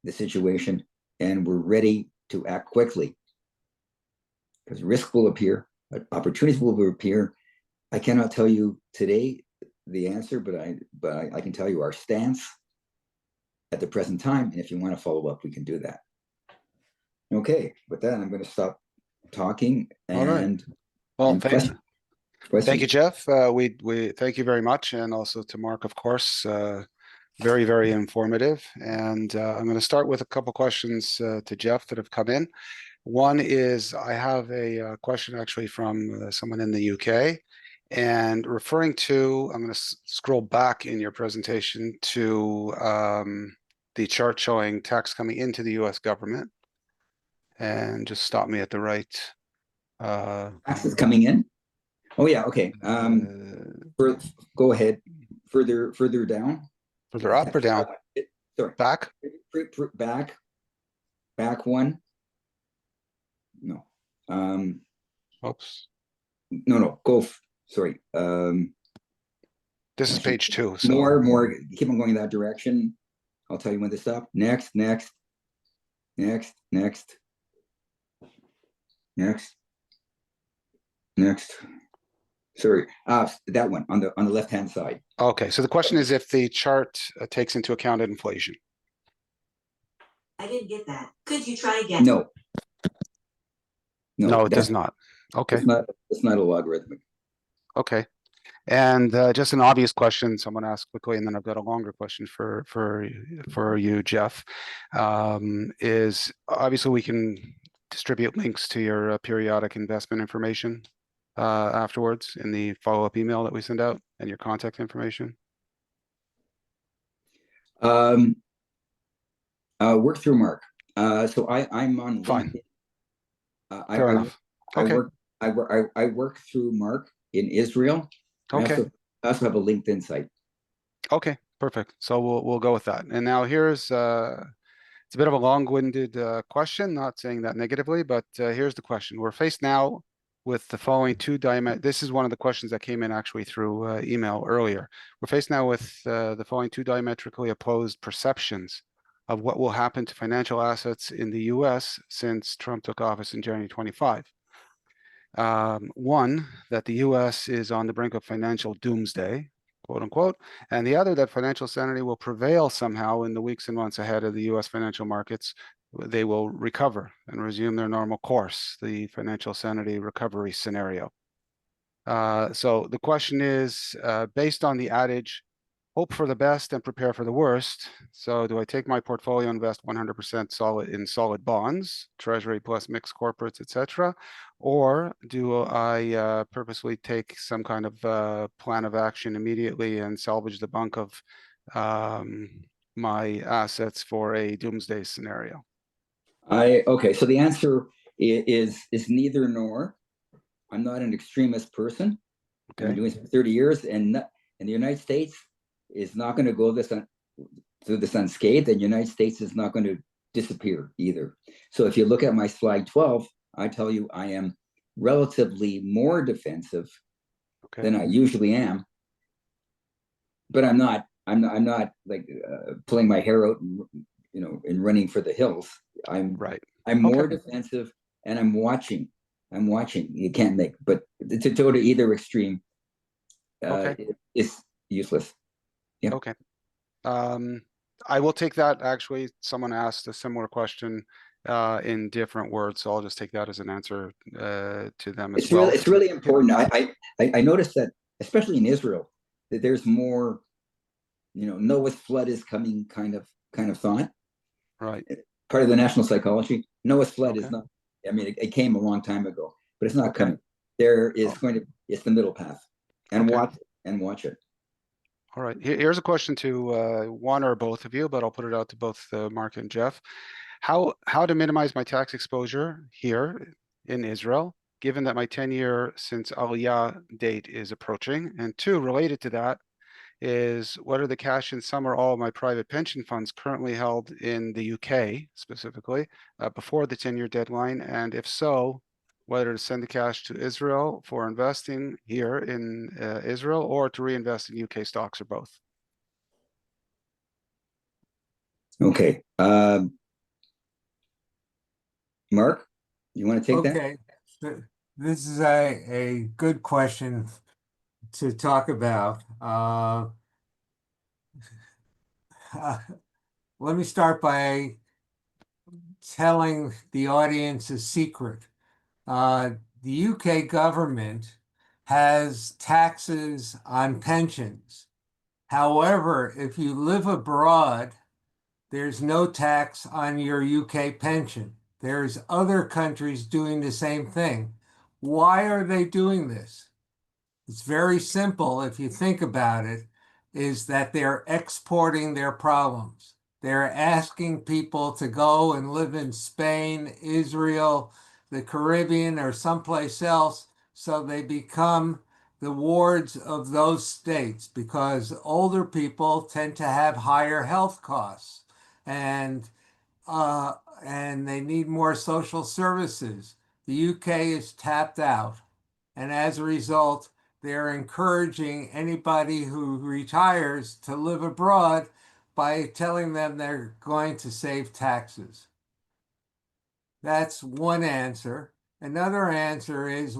the situation, and we're ready to act quickly, because risk will appear, opportunities will appear. I cannot tell you today the answer, but I can tell you our stance at the present time, and if you want to follow up, we can do that. Okay, with that, I'm going to stop talking. All right. And Well, questions. thank you, Jeff. We thank you very much, and also to Mark, of course. Very, very informative. And I'm going to start with a couple questions to Jeff that have come in. One is, I have a question actually from someone in the UK, and referring to, I'm going to scroll back in your presentation to the chart showing tax coming into the US government, and just stop me at the right. Taxes coming in? Oh yeah, okay. Go ahead. Further down. Further up or down? Sorry. Back? Back one. No. Oops. No. Go. Sorry. This is Actually, page 2. So more, keep on going that direction. I'll tell you when to stop. Next, next, next, next, next, next. Sorry, that one on the left-hand side. okay, so the question is if the chart takes into account inflation. I didn't get that. Could you try again? No. No, it that's does not. Okay, it's not a logarithmic. okay. And just an obvious question, someone asked quickly, and then I've got a longer question for you, Jeff. Is obviously we can distribute links to your periodic investment information afterwards in the follow-up email that we send out, and your contact information. Work through Mark. So I'm on Fine. LinkedIn. Fair enough. Okay. I work through Mark in Israel. Okay. I also have a LinkedIn site. Okay, perfect. So we'll go with that. And now here's it's a bit of a long-winded question, not saying that negatively, but here's the question. We're faced now with the following two this is one of the questions that came in actually through email earlier. We're faced now with the following two diametrically opposed perceptions of what will happen to financial assets in the US since Trump took office in January 25. One, that the US is on the brink of financial doomsday, quote unquote, and the other that financial sanity will prevail somehow in the weeks and months ahead of the US financial markets. They will recover and resume their normal course, the financial sanity recovery scenario. So the question is, based on the adage, hope for the best and prepare for the worst. So do I take my portfolio, invest 100% solid bonds, treasury plus mixed corporates, etc., or do I purposely take some kind of plan of action immediately and salvage the bulk of my assets for a doomsday scenario? Okay, so the answer is neither nor. I'm not an extremist person. I've been doing this for 30 years, and the United States is not going to go through this unscathed, and the United States is not going to disappear either. So if you look at my slide 12, I tell you I am relatively more defensive than I usually am, but I'm not like pulling my hair out and and running for the hills. I'm more defensive, and I'm watching. You can't make, but to go to either extreme is useless. Yeah. Okay. I will take that. Actually, someone asked a similar question in different words, so I'll just take that as an answer to them as well. It's really important. I noticed that, especially in Israel, that there's more, Noah's flood is coming kind of thought. Right. Part of the national psychology. Noah's flood is not. I mean, it came a long time ago, but it's not coming. There is it's the middle path, and watch it. All right. Here's a question to one or both of you, but I'll put it out to both Mark and Jeff. How to minimize my tax exposure here in Israel, given that my 10-year since Aliyah date is approaching? And two, related to that, is what are the cash in some or all of my private pension funds currently held in the UK specifically before the 10-year deadline? And if so, whether to send the cash to Israel for investing here in Israel or to reinvest in UK stocks or both? Okay. Mark, you want to take that? Okay, this is a good question to talk about. Let me start by telling the audience a secret. The UK government has taxes on pensions. However, if you live abroad, there's no tax on your UK pension. There's other countries doing the same thing. Why are they doing this? It's very simple if you think about it, is that they're exporting their problems. They're asking people to go and live in Spain, Israel, the Caribbean, or someplace else, so they become the wards of those states, because older people tend to have higher health costs, and they need more social services. The UK is tapped out, and as a result, they're encouraging anybody who retires to live abroad by telling them they're going to save taxes. That's one answer. Another answer is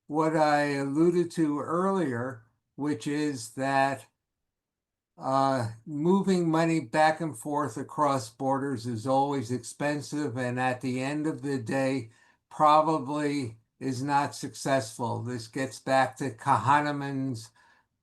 what I alluded to earlier, which is that moving money back and forth across borders is always expensive, and at the end of the day, probably is not successful. This gets back to Kahneman's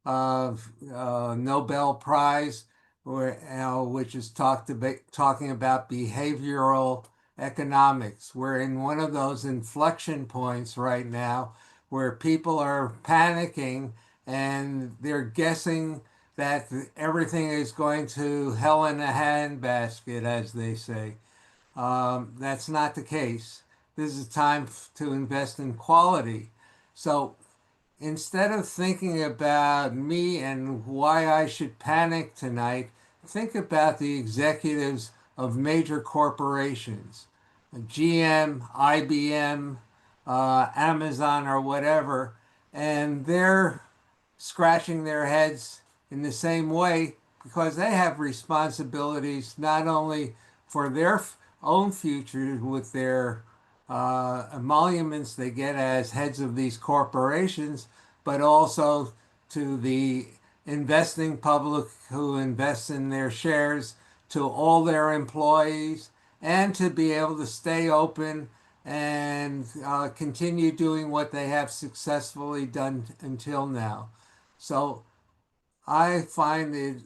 Nobel Prize, which is talking about behavioral economics. We're in one of those inflection points right now where people are panicking and they're guessing that everything is going to hell in a handbasket, as they say. That's not the case. This is time to invest in quality. So instead of thinking about me and why I should panic tonight, think about the executives of major corporations, GM, IBM, Amazon, or whatever, and they're scratching their heads in the same way because they have responsibilities not only for their own future with their emoluments they get as heads of these corporations, but also to the investing public who invests in their shares, to all their employees, and to be able to stay open and continue doing what they have successfully done until now. So I find it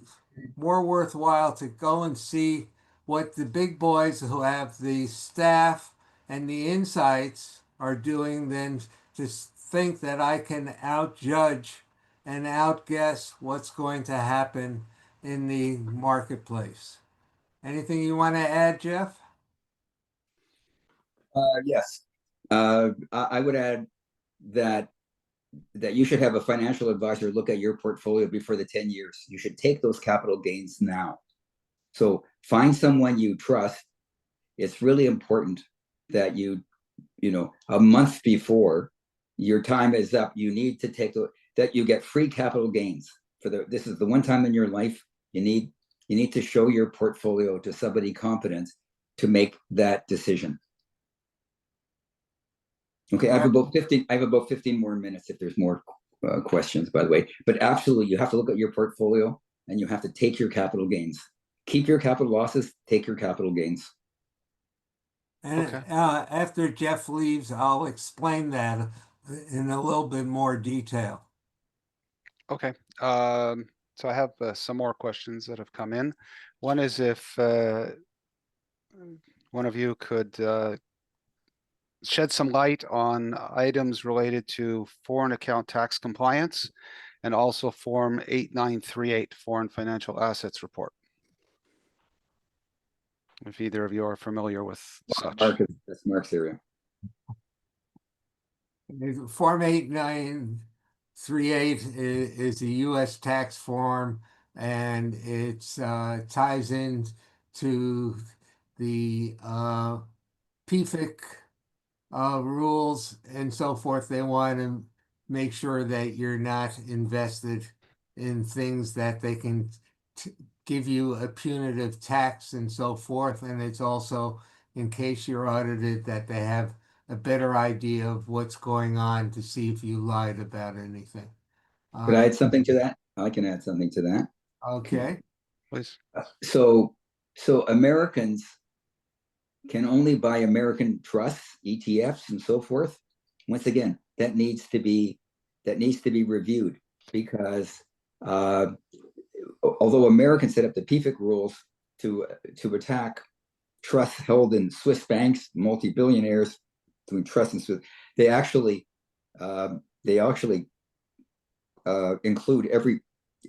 more worthwhile to go and see what the big boys who have the staff and the insights are doing than to think that I can outjudge and outguess what's going to happen in the marketplace. Anything you want to add, Jeff? Yes. I would add that you should have a financial advisor look at your portfolio before the 10 years. You should take those capital gains now. So find someone you trust. It's really important that a month before your time is up, you need to that you get free capital gains this is the one time in your life you need to show your portfolio to somebody competent to make that decision. Okay, I have about 15 more minutes if there's more questions, by the way. But absolutely, you have to look at your portfolio and you have to take your capital gains. Keep your capital losses, take your capital gains. And Okay. after Jeff leaves, I'll explain that in a little bit more detail. Okay. So I have some more questions that have come in. One is if one of you could shed some light on items related to foreign account tax compliance and also Form 8938 Foreign Financial Assets Report. If either of you are familiar with such. That's Mark's area. Form 8938 is a U.S. tax form, and it ties in to the PFIC rules and so forth. They want to make sure that you're not invested in things that they can give you a punitive tax and so forth. And it's also, in case you're audited, that they have a better idea of what's going on to see if you lied about anything. Could I add something to that? I can add something to that. Okay. Please. So Americans can only buy American trusts, ETFs, and so forth. Once again, that needs to be reviewed because although Americans set up the PFIC rules to attack trusts held in Swiss banks, multi-billionaires doing trusts in Swiss, they actually include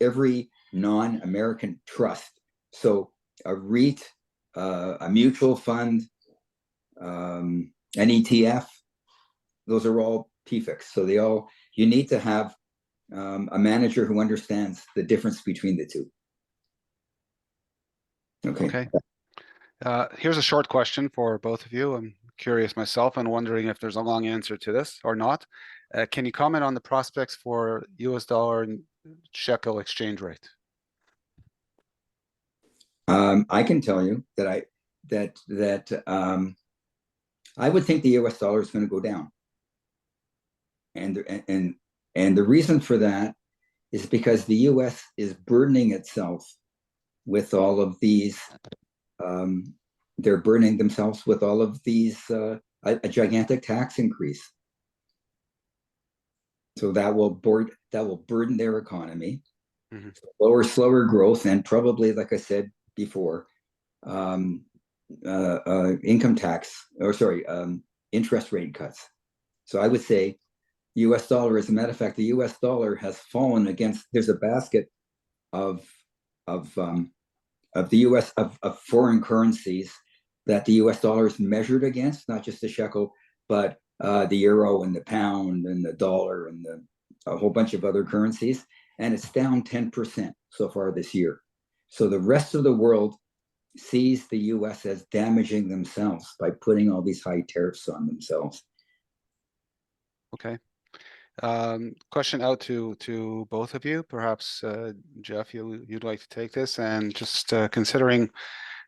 every non-American trust. So a REIT, a mutual fund, an ETF, those are all PFICs. So you need to have a manager who understands the difference between the two. Okay. Here's a short question for both of you. I'm curious myself and wondering if there's a long answer to this or not. Can you comment on the prospects for US dollar and shekel exchange rate? I can tell you that I would think the U.S. dollar is going to go down, and the reason for that is because the U.S. is burdening itself with all of these. They're burdening themselves with all of these a gigantic tax increase. So that will burden their economy, slower growth, and probably, like I said before, income tax, or sorry, interest rate cuts. So I would say U.S. dollar. As a matter of fact, the U.S. dollar has fallen against. There's a basket of of um, the U.S. of foreign currencies that the U.S. dollar is measured against, not just the shekel, but the euro and the pound and the dollar and a whole bunch of other currencies, and it's down 10% so far this year. So the rest of the world sees the U.S. as damaging themselves by putting all these high tariffs on themselves. Okay. Question out to both of you. Perhaps Jeff, you'd like to take this, and just considering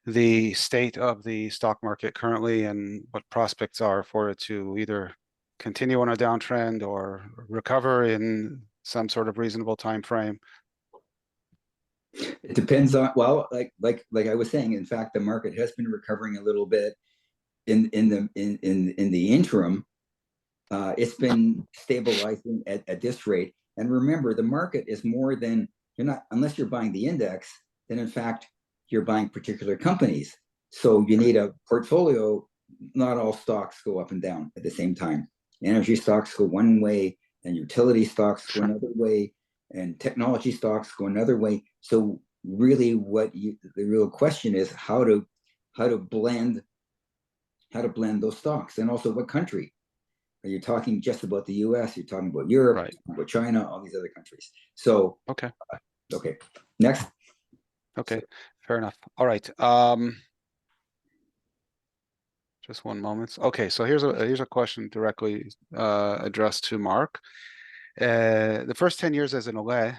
the state of the stock market currently and what prospects are for it to either continue on a downtrend or recover in some sort of reasonable time frame. It depends on, well, like I was saying. In fact, the market has been recovering a little bit in the interim. It's been stabilizing at this rate. And remember, the market is more than, you're not, unless you're buying the index, then in fact you're buying particular companies. So you need a portfolio. Not all stocks go up and down at the same time. Energy stocks go one way, and utility stocks go another way, and technology stocks go another way. So really, the real question is how to blend those stocks, and also what country. Are you talking just about the U.S.? You're talking about Europe, Right. about China, all these other countries. So Okay. Okay, next. Okay, fair enough. All right. Just one moment. Okay, so here's a question directly addressed to Mark. The first 10 years as an OLE,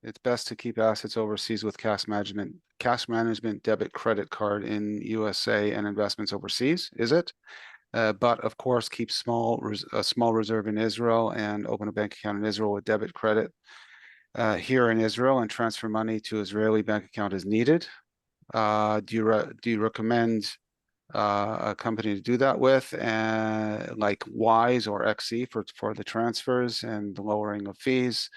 it's best to keep assets overseas with cash management, debit, credit card in USA and investments overseas, is it? But of course, keep a small reserve in Israel and open a bank account in Israel with debit credit here in Israel and transfer money to Israeli bank account as needed. Do you recommend a company to do that with, like Wise or XE for the transfers and the lowering of fees,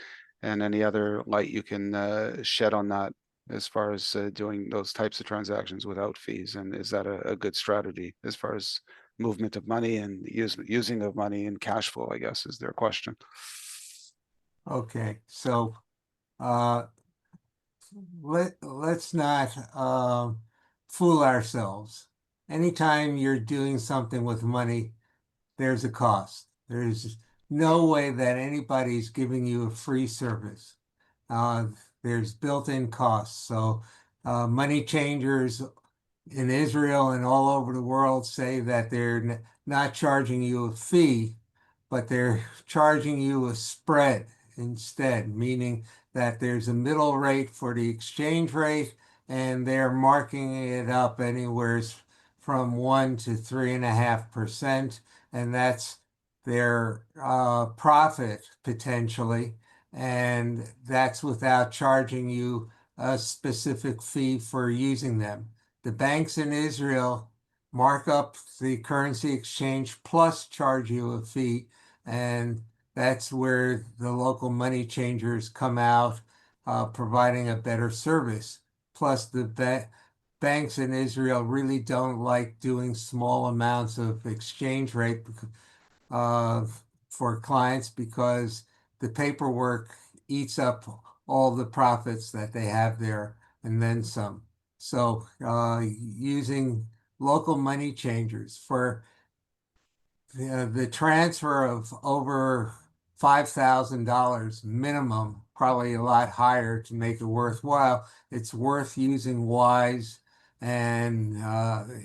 and any other light you can shed on that as far as doing those types of transactions without fees? And is that a good strategy as far as movement of money and using of money and cash flow, I guess, is their question. Okay, so let's not fool ourselves. Anytime you're doing something with money, there's a cost. There's no way that anybody's giving you a free service. Uh, there's built-in costs. So money changers in Israel and all over the world say that they're not charging you a fee, but they're charging you a spread instead, meaning that there's a middle rate for the exchange rate, and they're marking it up anywhere from 1 to 3.5%, and that's their profit potentially, and that's without charging you a specific fee for using them. The banks in Israel mark up the currency exchange plus charge you a fee, and that's where the local money changers come out, providing a better service. Plus, the banks in Israel really don't like doing small amounts of exchange rate uh, for clients because the paperwork eats up all the profits that they have there and then some. So using local money changers for the transfer of over $5,000 minimum, probably a lot higher to make it worthwhile. It's worth using Wise and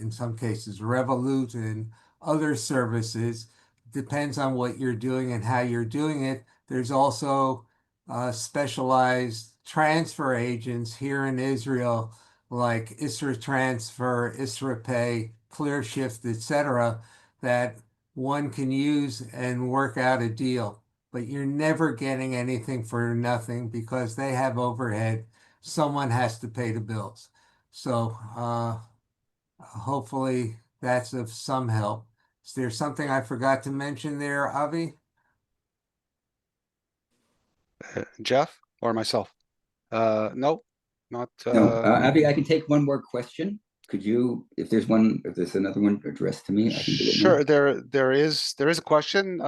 in some cases Revolut and other services. depends on what you're doing and how you're doing it. There's also specialized transfer agents here in Israel, like Isra Transfer, Isra Pay, ClearShift, etc., that one can use and work out a deal. But you're never getting anything for nothing because they have overhead. Someone has to pay the bills. So hopefully that's of some help. Is there something I forgot to mention there, Avi? Jeff or myself? No, not. No, Abby, I can take one more question. Could you, if there's another one addressed to me, I can do it now. Sure. There is a question,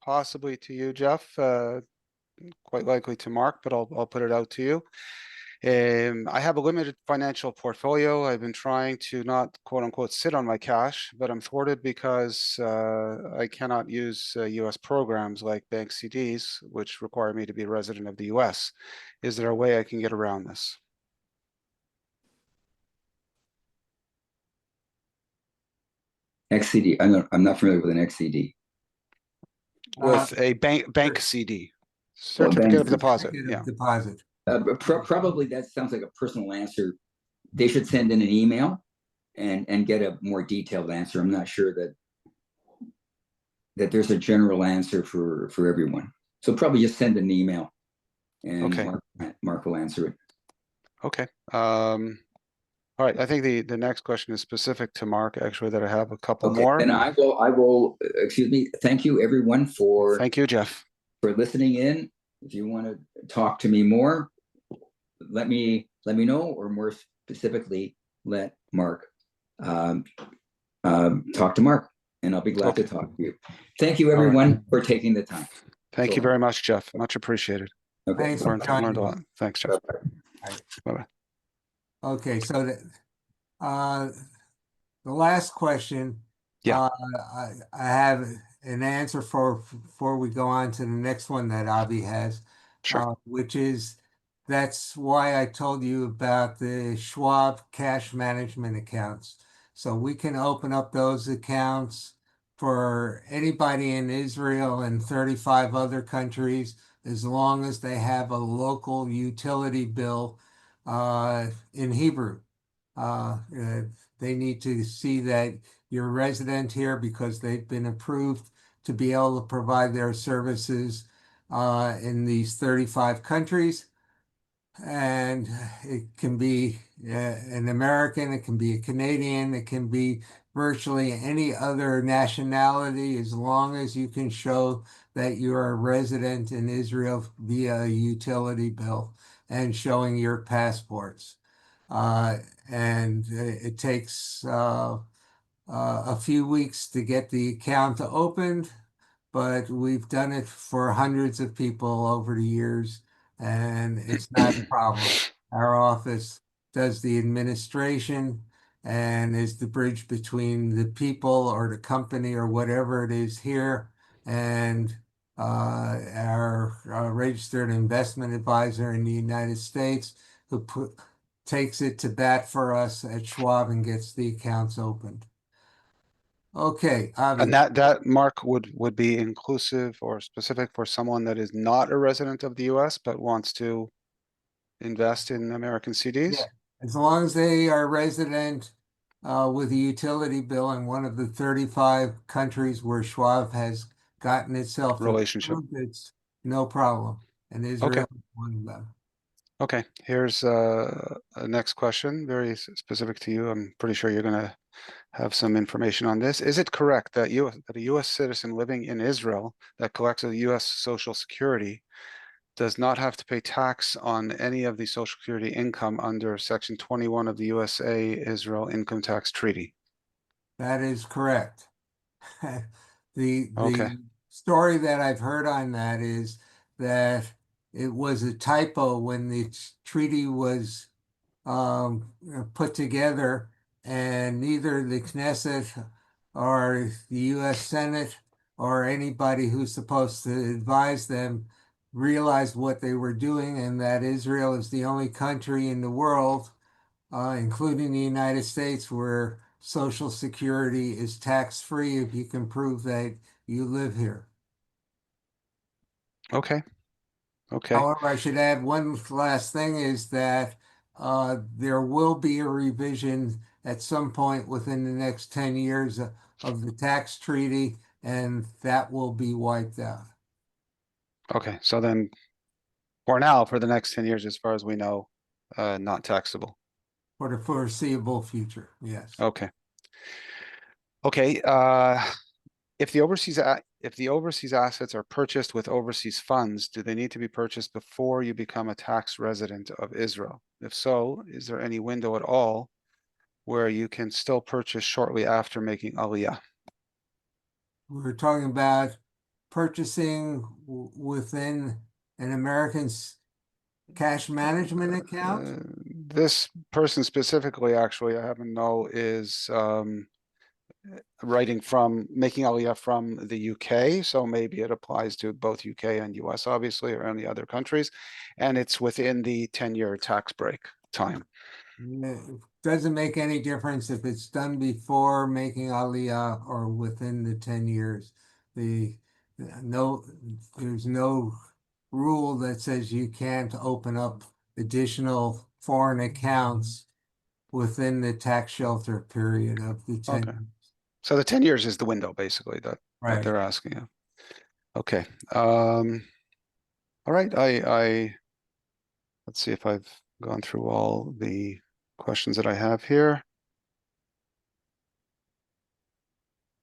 possibly to you, Jeff. Quite likely to Mark, but I'll put it out to you. I have a limited financial portfolio. I've been trying to not quote unquote sit on my cash, but I'm thwarted because I cannot use US programs like bank CDs, which require me to be a resident of the US. Is there a way I can get around this? XCD. I'm not familiar with an XCD. With a bank CD, Well, certificate bank of deposit. Certificate Yeah. of deposit. Probably that sounds like a personal answer. They should send in an email and get a more detailed answer. I'm not sure that there's a general answer for everyone. So probably just send an email and Okay. Mark will answer it. Okay. All right. I think the next question is specific to Mark, actually, that I have a couple Okay, more. and I will, excuse me, thank you everyone Thank you, Jeff. for listening in. If you want to talk to me more, let me know, or more specifically, let Mark talk to Mark, and I'll be glad to talk to you. Thank you, All right. everyone, for taking the time. Thank you very much, Jeff. Much appreciated. Okay. Thanks for Learned a joining. lot. Thanks, Jeff. Bye-bye. Okay, so the last question, Yeah. I have an answer for before we go on to the next one that Avi has, Sure. which is that's why I told you about the Schwab cash management accounts. So we can open up those accounts for anybody in Israel and 35 other countries as long as they have a local utility bill in Hebrew. They need to see that you're a resident here because they've been approved to be able to provide their services in these 35 countries. And it can be an American, it can be a Canadian, it can be virtually any other nationality as long as you can show that you're a resident in Israel via a utility bill and showing your passports. And it takes a few weeks to get the account opened, but we've done it for hundreds of people over the years, and it's not a problem. Our office does the administration and is the bridge between the people or the company or whatever it is here and our registered investment advisor in the United States who takes it to bat for us at Schwab and gets the accounts opened. Okay, Avi. And that Mark would be inclusive or specific for someone that is not a resident of the US but wants to invest in American CDs? Yeah, as long as they are resident with a utility bill in one of the 35 countries where Schwab has gotten itself Relationship. approved, it's no problem. And Okay. Israel is one of them. Okay. Here's a next question, very specific to you. I'm pretty sure you're going to have some information on this. Is it correct that a US citizen living in Israel that collects a US Social Security does not have to pay tax on any of the Social Security income under Section 21 of the USA-Israel Income Tax Treaty? That is correct. Okay. The story that I've heard on that is that it was a typo when the treaty was put together, and neither the Knesset or the U.S. Senate or anybody who's supposed to advise them realized what they were doing, and that Israel is the only country in the world, including the United States, where Social Security is tax-free if you can prove that you live here. Okay. Okay. However, I should add one last thing is that there will be a revision at some point within the next 10 years of the tax treaty, and that will be wiped out. Okay. So then for now, for the next 10 years, as far as we know, not taxable. For the foreseeable future, yes. Okay. Okay. If the overseas assets are purchased with overseas funds, do they need to be purchased before you become a tax resident of Israel? If so, is there any window at all where you can still purchase shortly after making Aliyah? We're talking about purchasing within an American's cash management account. This person specifically, actually, I happen to know, is writing from making Aliyah from the UK. So maybe it applies to both UK and US, obviously, or any other countries. And it's within the 10-year tax break time. It doesn't make any difference if it's done before making Aliyah or within the 10 years. The no, there's no rule that says you can't open up additional foreign accounts within the tax shelter period of the 10 Okay. years. So the 10 years is the window, basically, that Right. they're asking you. Okay. All right. Let's see if I've gone through all the questions that I have here.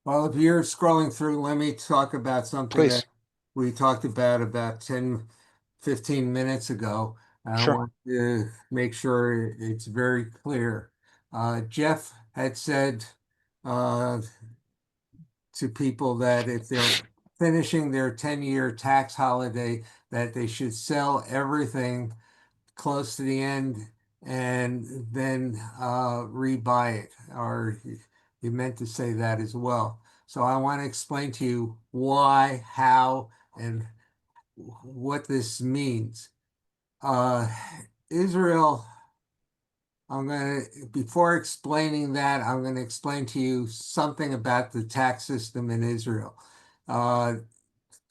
Well, if you're scrolling through, let me talk about something Please. that we talked about 10, 15 minutes ago. I Sure. want to make sure it's very clear. Jeff had said uh, to people that if they're finishing their 10-year tax holiday, that they should sell everything close to the end and then rebuy it. Or he meant to say that as well. So I want to explain to you why, how, and what this means. Uh, Israel, before explaining that, I'm going to explain to you something about the tax system in Israel. Uh,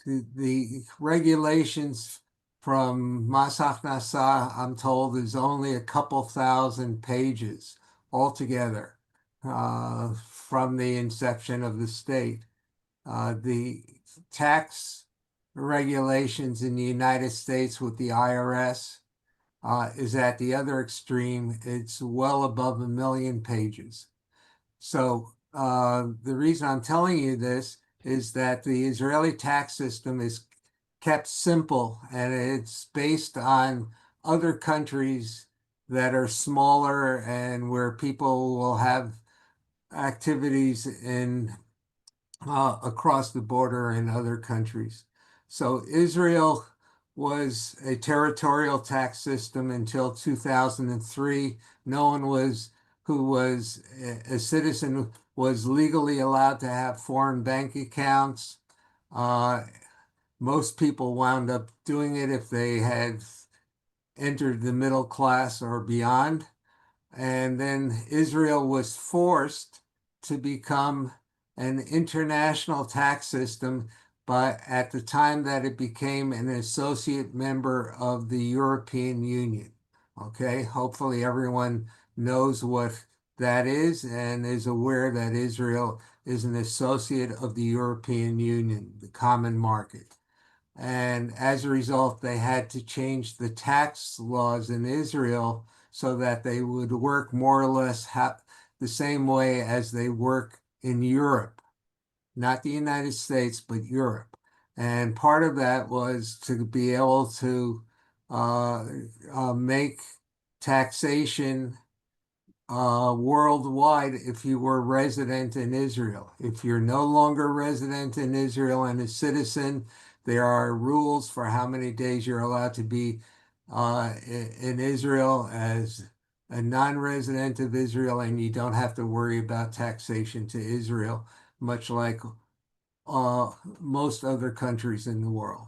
the regulations from Mas הכנסה, I'm told, is only a couple thousand pages altogether from the inception of the state. The tax regulations in the United States with the IRS is at the other extreme. It's well above 1 million pages. So the reason I'm telling you this is that the Israeli tax system is kept simple and it's based on other countries that are smaller and where people will have activities in across the border in other countries. So Israel was a territorial tax system until 2003. No one who was a citizen was legally allowed to have foreign bank accounts. Most people wound up doing it if they had entered the middle class or beyond. And then Israel was forced to become an international tax system, but at the time that it became an associate member of the European Union. Okay, hopefully everyone knows what that is and is aware that Israel is an associate of the European Union, the common market. And as a result, they had to change the tax laws in Israel so that they would work more or less the same way as they work in Europe, not the United States, but Europe. And part of that was to be able to make taxation worldwide if you were resident in Israel. If you're no longer resident in Israel and a citizen, there are rules for how many days you're allowed to be in Israel as a non-resident of Israel, and you don't have to worry about taxation to Israel, much like most other countries in the world.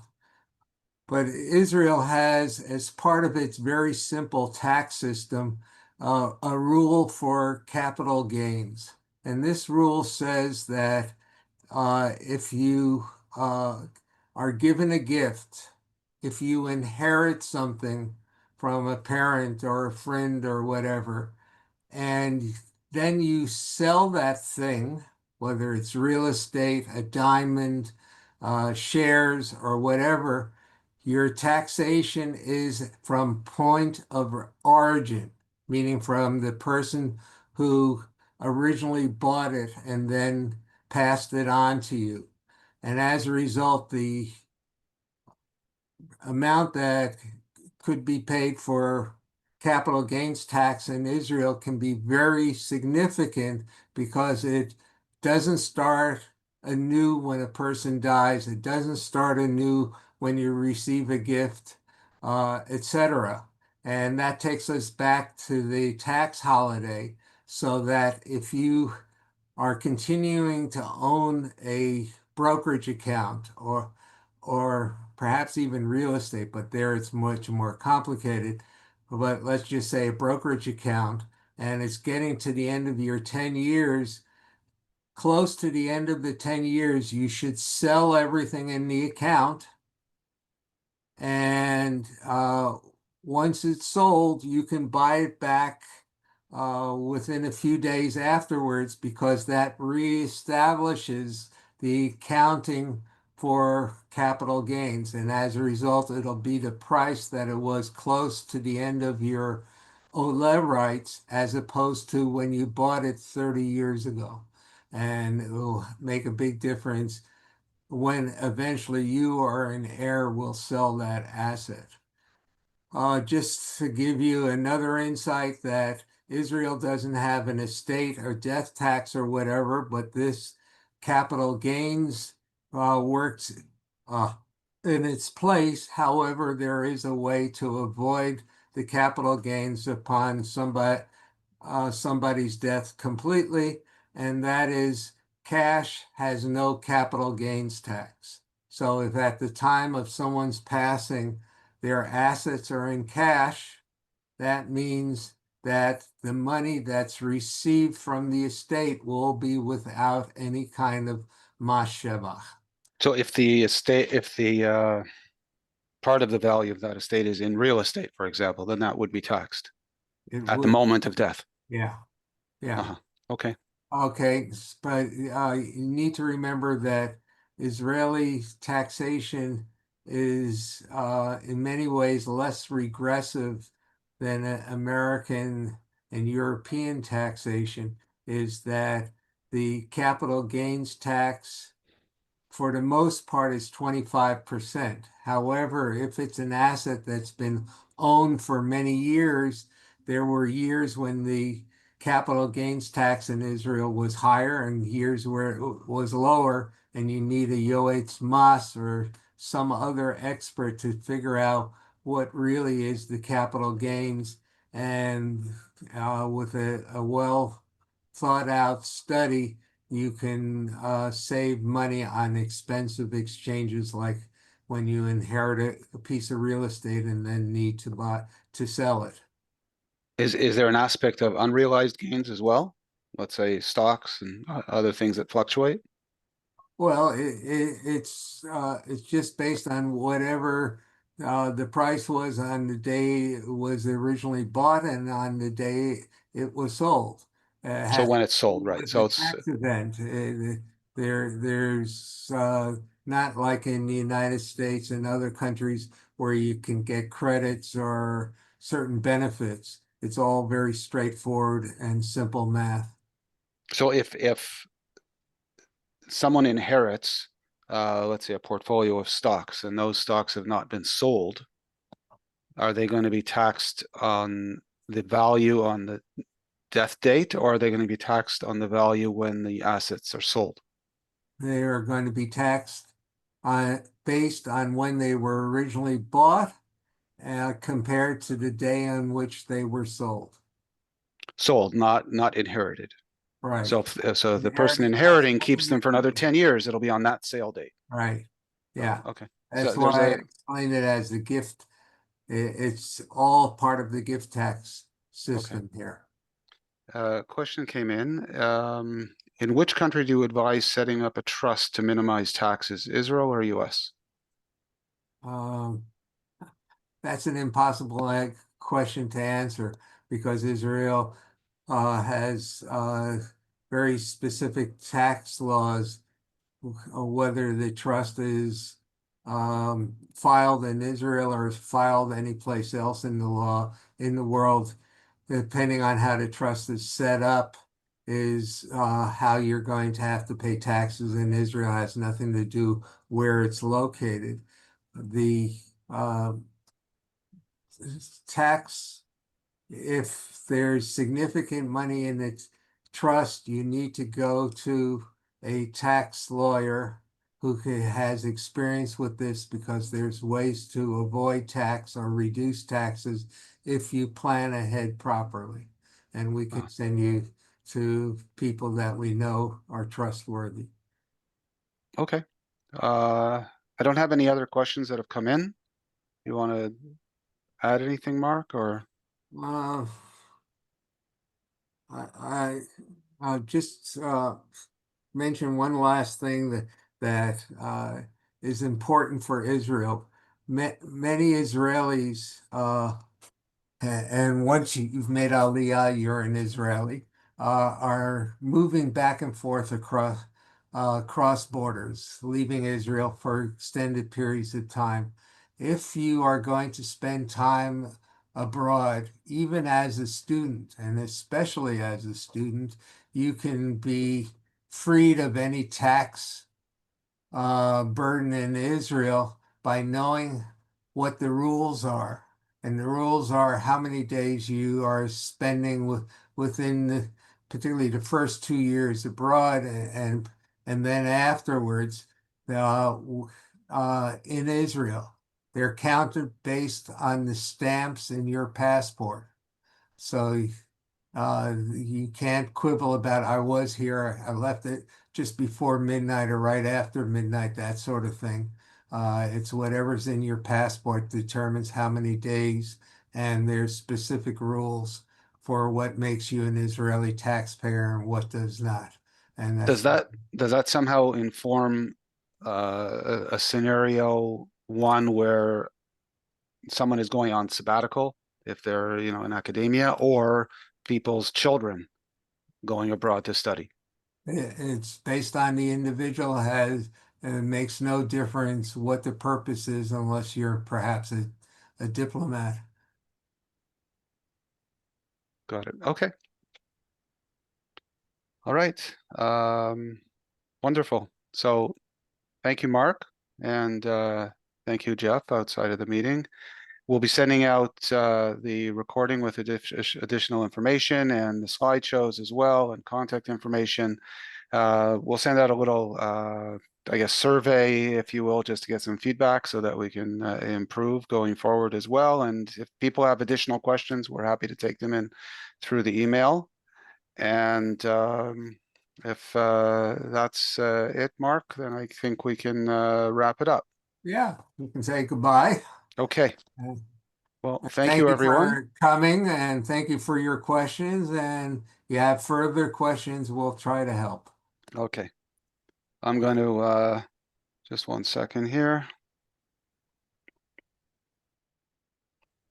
But Israel has, as part of its very simple tax system, a rule for capital gains. And this rule says that if you are given a gift, if you inherit something from a parent or a friend or whatever, and then you sell that thing, whether it's real estate, a diamond, shares, or whatever, your taxation is from point of origin, meaning from the person who originally bought it and then passed it on to you. And as a result, the amount that could be paid for capital gains tax in Israel can be very significant because it doesn't start anew when a person dies. It doesn't start anew when you receive a gift, etc. And that takes us back to the tax holiday, so that if you are continuing to own a brokerage account or perhaps even real estate, but there it's much more complicated. But let's just say a brokerage account, and it's getting to the end of your 10 years. Close to the end of the 10 years, you should sell everything in the account. And once it's sold, you can buy it back within a few days afterwards, because that reestablishes the counting for capital gains. And as a result, it'll be the price that it was close to the end of your OLEV rights, as opposed to when you bought it 30 years ago. And it will make a big difference when eventually you or an heir will sell that asset. Just to give you another insight, that Israel doesn't have an estate or death tax or whatever, but this capital gains works in its place. However, there is a way to avoid the capital gains upon somebody's death completely, and that is cash has no capital gains tax. So if at the time of someone's passing, their assets are in cash, that means that the money that's received from the estate will be without any kind of mas shevach. So if the estate, if the part of the value of that estate is in real estate, for example, then that would be taxed It at the would, moment of death. yeah, yeah. Uh-huh. Okay. Okay, but you need to remember that Israeli taxation is in many ways less regressive than American and European taxation. Is that the capital gains tax, for the most part, is 25%. However, if it's an asset that's been owned for many years, there were years when the capital gains tax in Israel was higher and years where it was lower, and you need a Yoetz Mas or some other expert to figure out what really is the capital gains. And with a well thought out study, you can save money on expensive exchanges, like when you inherit a piece of real estate and then need to sell it. Is there an aspect of unrealized gains as well? Let's say stocks and other things that fluctuate. Well, it's just based on whatever the price was on the day it was originally bought and on the day it was sold. So Has when it's sold, right? with a So it's tax event. There's not like in the United States and other countries where you can get credits or certain benefits. It's all very straightforward and simple math. so if someone inherits, let's say a portfolio of stocks, and those stocks have not been sold, are they going to be taxed on the value on the death date, or are they going to be taxed on the value when the assets are sold? They are going to be taxed based on when they were originally bought compared to the day on which they were sold. Sold, not inherited. Right. So if the person Inherited on inheriting keeps them for another 10 years, it'll be on that sale date. right. Yeah. Okay. So That's there's why I a explained it as the gift. It's all part of the gift tax okay. system here. Question came in which country do you advise setting up a trust to minimize taxes, Israel or US? Um, that's an impossible question to answer because Israel has very specific tax laws, whether the trust is filed in Israel or is filed anyplace else in the law in the world, depending on how the trust is set up, is how you're going to have to pay taxes in Israel. It has nothing to do where it's located. The uh, tax, if there's significant money in the trust, you need to go to a tax lawyer who has experience with this because there's ways to avoid tax or reduce taxes if you plan ahead properly. And we can send you to people that we know are trustworthy. Okay. I don't have any other questions that have come in. You want to add anything, Mark, or? Uh, I'll just mention one last thing that is important for Israel. Many Israelis and once you've made Aliyah, you're an Israeli, are moving back and forth across borders, leaving Israel for extended periods of time. If you are going to spend time abroad, even as a student, and especially as a student, you can be freed of any tax burden in Israel by knowing what the rules are. And the rules are how many days you are spending within particularly the first 2 years abroad, and then afterwards in Israel. They're counted based on the stamps in your passport. So you can't quibble about I was here, I left it just before midnight or right after midnight, that sort of thing. It's whatever's in your passport determines how many days, and there's specific rules for what makes you an Israeli taxpayer and what does not. And Does that's that somehow inform a scenario one where someone is going on sabbatical if they're in academia or people's children going abroad to study? it's based on the individual has and it makes no difference what the purpose is unless you're perhaps a diplomat. Got it. Okay. All right. Wonderful. So thank you, Mark, and thank you, Jeff, outside of the meeting. We'll be sending out the recording with additional information and the slideshows as well and contact information. We'll send out a little, I guess, survey, if you will, just to get some feedback so that we can improve going forward as well. And if people have additional questions, we're happy to take them in through the email. And if that's it, Mark, then I think we can wrap it up. Yeah, we can say goodbye. Okay. Uh, Well, thank Thank you, you everyone. for coming and thank you for your questions. And you have further questions, we'll try to help. Okay. I'm going to just 1 second here.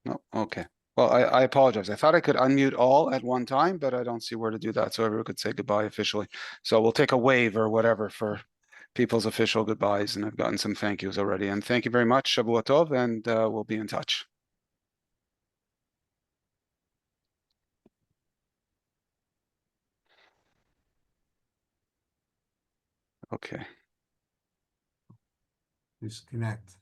No, okay. Well, I apologize. I thought I could unmute all at one time, but I don't see where to do that. So everyone could say goodbye officially. So we'll take a wave or whatever for people's official goodbyes. And I've gotten some thank yous already. And thank you very much, Shavua Tov, and we'll be in touch. Okay. Disconnect.